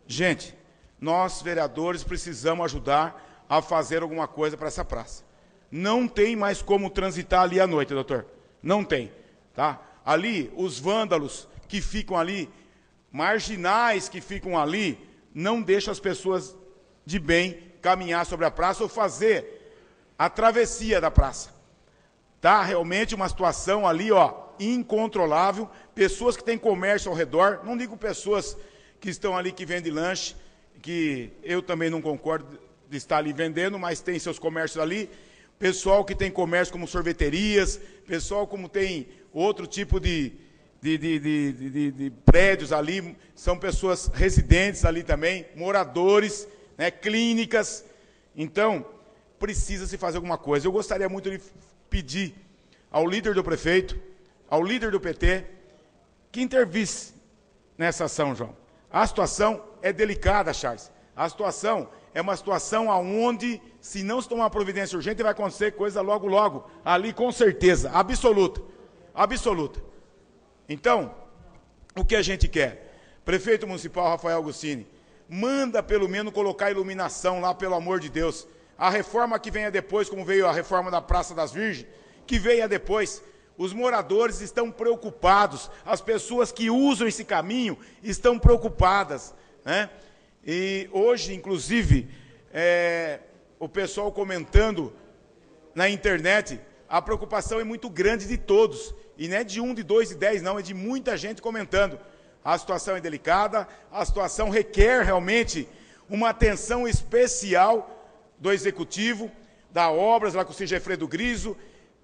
Speaker 7: Gente, nós, vereadores, precisamos ajudar a fazer alguma coisa para essa praça. Não tem mais como transitar ali à noite, doutor. Não tem. Tá? Ali, os vândalos que ficam ali, marginais que ficam ali, não deixam as pessoas de bem caminhar sobre a praça ou fazer a travessia da praça. Tá realmente uma situação ali, ó, incontrolável. Pessoas que têm comércio ao redor, não digo pessoas que estão ali que vendem lanche, que eu também não concordo de estar ali vendendo, mas tem seus comércios ali. Pessoal que tem comércio como sorveterias, pessoal como tem outro tipo de prédios ali, são pessoas residentes ali também, moradores, né, clínicas. Então, precisa se fazer alguma coisa. Eu gostaria muito de pedir ao líder do prefeito, ao líder do PT, que intervisse nessa ação, João. A situação é delicada, Charles. A situação é uma situação onde, se não se tomar uma providência urgente, vai acontecer coisa logo, logo, ali com certeza, absoluta. Absoluta. Então, o que a gente quer? Prefeito Municipal Rafael Agostini, manda pelo menos colocar iluminação lá, pelo amor de Deus. A reforma que venha depois, como veio a reforma da Praça das Virgens, que venha depois. Os moradores estão preocupados, as pessoas que usam esse caminho estão preocupadas, né? E hoje, inclusive, o pessoal comentando na internet, a preocupação é muito grande de todos. E não é de 1, de 2, de 10, não, é de muita gente comentando. A situação é delicada, a situação requer realmente uma atenção especial do Executivo, da Obras, lá com o Sigefredo Griso.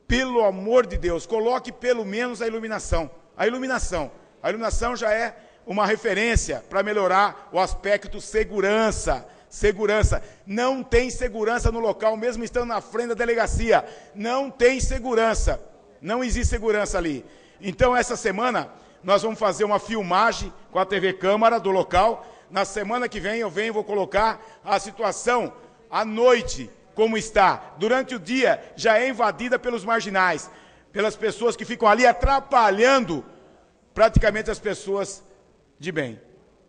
Speaker 7: Pelo amor de Deus, coloque pelo menos a iluminação. A iluminação já é uma referência para melhorar o aspecto segurança. Segurança. Não tem segurança no local, mesmo estando na frente da delegacia. Não tem segurança. Não existe segurança ali. Então, essa semana, nós vamos fazer uma filmagem com a TV Câmara do local. Na semana que vem, eu vou colocar a situação à noite, como está. Durante o dia, já é invadida pelos marginais, pelas pessoas que ficam ali atrapalhando praticamente as pessoas de bem.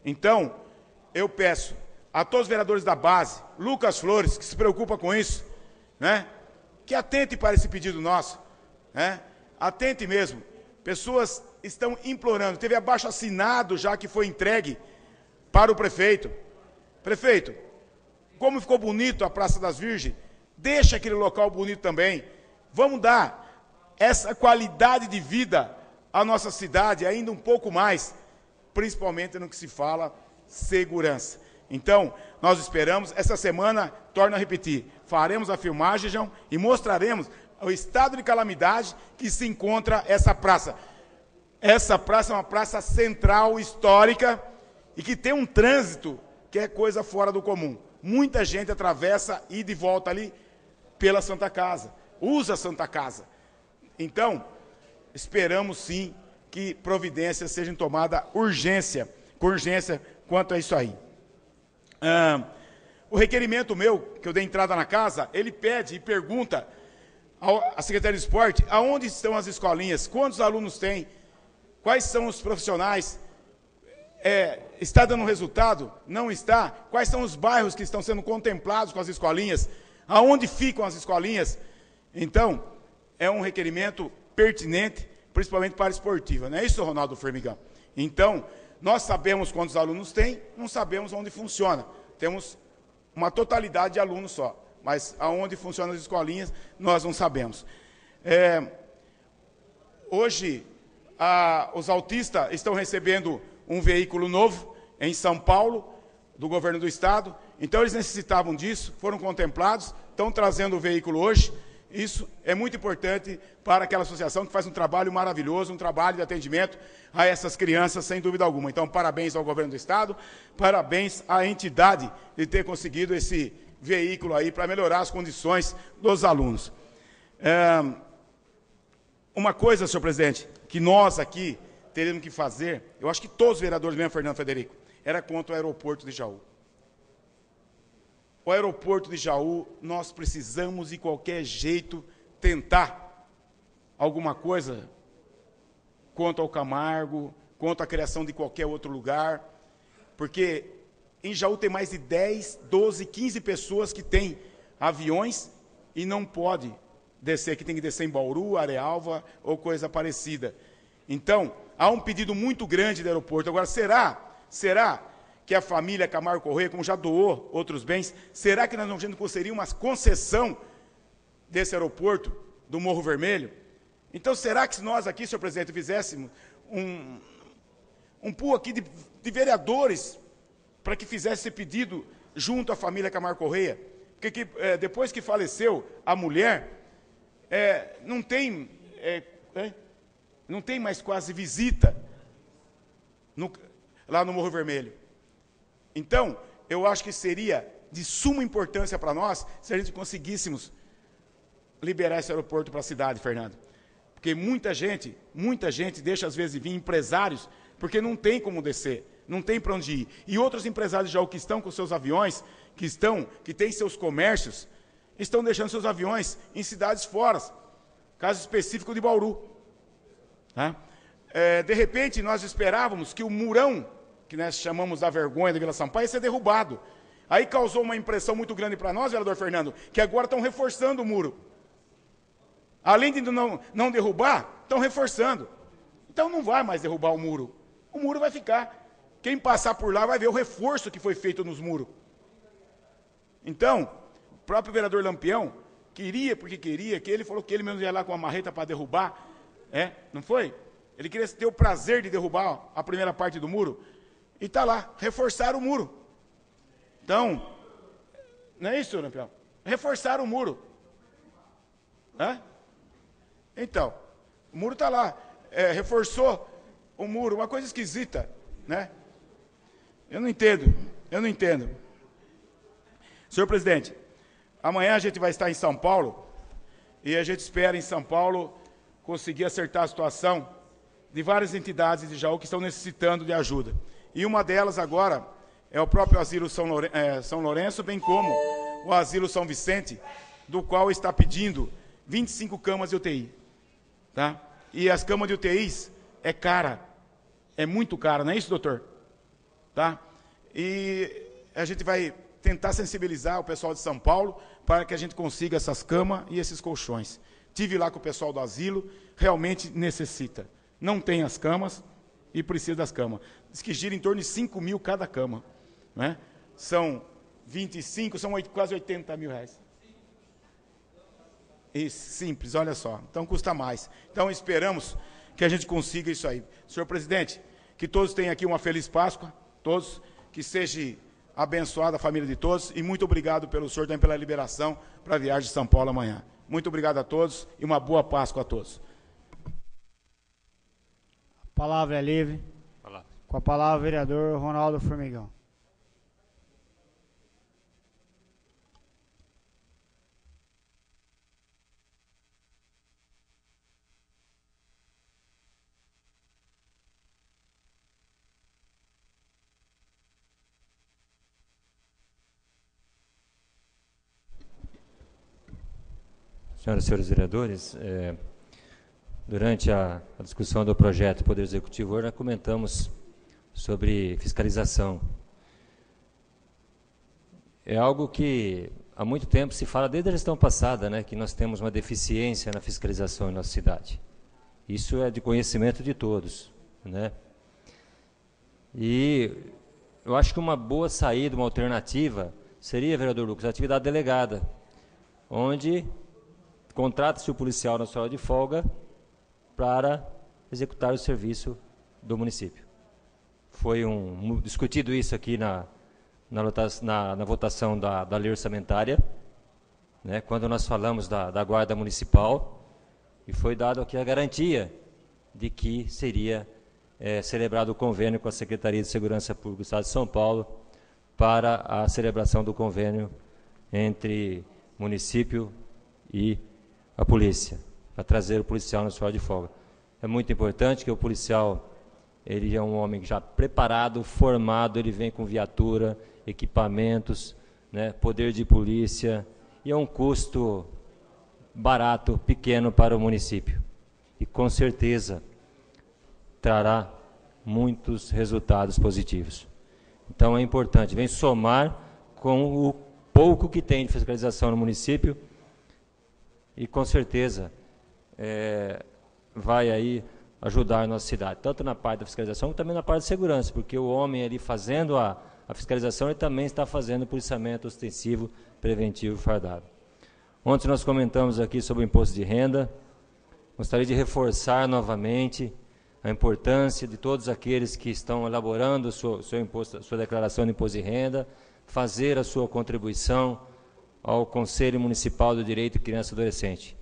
Speaker 7: Então, eu peço a todos os vereadores da base, Lucas Flores, que se preocupa com isso, né, que atente para esse pedido nosso, né, atente mesmo. Pessoas estão implorando, teve abaixo-assinado já que foi entregue para o prefeito. Prefeito, como ficou bonito a Praça das Virgens, deixa aquele local bonito também. Vamos dar essa qualidade de vida à nossa cidade, ainda um pouco mais, principalmente no que se fala segurança. Então, nós esperamos, essa semana, torno a repetir, faremos a filmagem, João, e mostraremos o estado de calamidade que se encontra essa praça. Essa praça é uma praça central, histórica, e que tem um trânsito que é coisa fora do comum. Muita gente atravessa e de volta ali pela Santa Casa, usa a Santa Casa. Então, esperamos sim que providências sejam tomadas com urgência quanto a isso aí. O requerimento meu, que eu dei entrada na casa, ele pede e pergunta à Secretaria de Esporte aonde estão as escolinhas, quantos alunos tem, quais são os profissionais, está dando resultado? Não está? Quais são os bairros que estão sendo contemplados com as escolinhas? Aonde ficam as escolinhas? Então, é um requerimento pertinente, principalmente para a esportiva. Não é isso, Ronaldo Formigão? Então, nós sabemos quantos alunos tem, não sabemos onde funciona. Temos uma totalidade de alunos só, mas aonde funcionam as escolinhas, nós não sabemos. Hoje, os autistas estão recebendo um veículo novo em São Paulo, do governo do estado, então eles necessitavam disso, foram contemplados, estão trazendo o veículo hoje. Isso é muito importante para aquela associação que faz um trabalho maravilhoso, um trabalho de atendimento a essas crianças, sem dúvida alguma. Então, parabéns ao governo do estado, parabéns à entidade de ter conseguido esse veículo aí para melhorar as condições dos alunos. Uma coisa, senhor presidente, que nós aqui teríamos que fazer, eu acho que todos os vereadores, mesmo Fernando Frederico, era contra o aeroporto de Jaú. O aeroporto de Jaú, nós precisamos, de qualquer jeito, tentar alguma coisa contra o Camargo, contra a criação de qualquer outro lugar, porque em Jaú tem mais de 10, 12, 15 pessoas que têm aviões e não pode descer, que tem que descer em Bauru, Arealva ou coisa parecida. Então, há um pedido muito grande do aeroporto. Agora, será que a família Camargo Corrêa, como já doou outros bens, será que nós não conseguiríamos uma concessão desse aeroporto, do Morro Vermelho? Então, será que se nós aqui, senhor presidente, fizéssemos um pool aqui de vereadores para que fizesse esse pedido junto à família Camargo Corrêa? Porque depois que faleceu a mulher, não tem mais quase visita lá no Morro Vermelho. Então, eu acho que seria de suma importância para nós se a gente conseguíssemos liberar esse aeroporto para a cidade, Fernando. Porque muita gente deixa às vezes de vir, empresários, porque não tem como descer, não tem para onde ir. E outros empresários já que estão com seus aviões, que têm seus comércios, estão deixando seus aviões em cidades fora. Caso específico de Bauru. Né? De repente, nós esperávamos que o murão, que nós chamamos da vergonha da Vila Sampaio, ia ser derrubado. Aí causou uma impressão muito grande para nós, vereador Fernando, que agora estão reforçando o muro. Além de não derrubar, estão reforçando. Então não vai mais derrubar o muro. O muro vai ficar. Quem passar por lá vai ver o reforço que foi feito nos muros. Então, o próprio vereador Lampião queria, que ele falou que ele mesmo ia lá com a marreta para derrubar. Não foi? Ele queria ter o prazer de derrubar a primeira parte do muro. E está lá, reforçaram o muro. Então, não é isso, senhor Lampião? Reforçaram o muro. Então, o muro está lá. Reforçou o muro, uma coisa esquisita, né? Eu não entendo. Senhor presidente, amanhã a gente vai estar em São Paulo e a gente espera em São Paulo conseguir acertar a situação de várias entidades de Jaú que estão necessitando de ajuda. E uma delas agora é o próprio Asilo São Lourenço, bem como o Asilo São Vicente, do qual está pedindo 25 camas de UTI. Tá? E as camas de UTIs é cara, é muito cara, não é isso, doutor? Tá? E a gente vai tentar sensibilizar o pessoal de São Paulo para que a gente consiga essas camas e esses colchões. Tive lá com o pessoal do asilo, realmente necessita. Não tem as camas e precisa das camas. Diz que gira em torno de 5 mil cada cama. Né? São 25, são quase 80 mil reais. Isso, simples, olha só. Então custa mais. Então esperamos que a gente consiga isso aí. Senhor presidente, que todos tenham aqui uma feliz Páscoa, todos, que seja abençoada a família de todos, e muito obrigado pelo senhor também pela liberação para a viagem de São Paulo amanhã. Muito obrigado a todos e uma boa Páscoa a todos.
Speaker 1: A palavra é livre. Com a palavra o vereador Ronaldo Formigão.
Speaker 6: Senhoras e senhores vereadores, durante a discussão do projeto do Poder Executivo, hoje nós comentamos sobre fiscalização. É algo que há muito tempo se fala, desde a gestão passada, né, que nós temos uma deficiência na fiscalização em nossa cidade. Isso é de conhecimento de todos, né? E eu acho que uma boa saída, uma alternativa, seria, vereador Lucas, a atividade delegada, onde contrata-se o policial na sua hora de folga para executar o serviço do município. Foi discutido isso aqui na votação da lei orçamentária, né, quando nós falamos da Guarda Municipal, e foi dado aqui a garantia de que seria celebrado o convênio com a Secretaria de Segurança Pública do Estado de São Paulo para a celebração do convênio entre município e a polícia, para trazer o policial na sua hora de folga. É muito importante que o policial, ele é um homem já preparado, formado, ele vem com viatura, equipamentos, né, poder de polícia, e é um custo barato, pequeno para o município. E com certeza trará muitos resultados positivos. Então é importante, vem somar com o pouco que tem de fiscalização no município e com certeza vai aí ajudar a nossa cidade, tanto na parte da fiscalização, como também na parte de segurança, porque o homem ali fazendo a fiscalização, ele também está fazendo o policiamento ostensivo, preventivo, fardado. Ontem nós comentamos aqui sobre o imposto de renda, gostaria de reforçar novamente a importância de todos aqueles que estão elaborando sua declaração de imposto de renda, fazer a sua contribuição ao Conselho Municipal do Direito de Criança e Adolescente.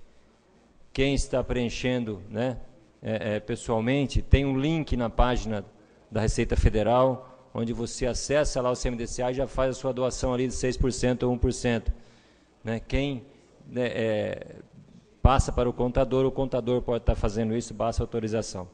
Speaker 6: Quem está preenchendo, né, pessoalmente, tem um link na página da Receita Federal, onde você acessa lá o CMDCA e já faz a sua doação ali de 6% ou 1%. Né? Quem passa para o contador pode estar fazendo isso, basta autorização.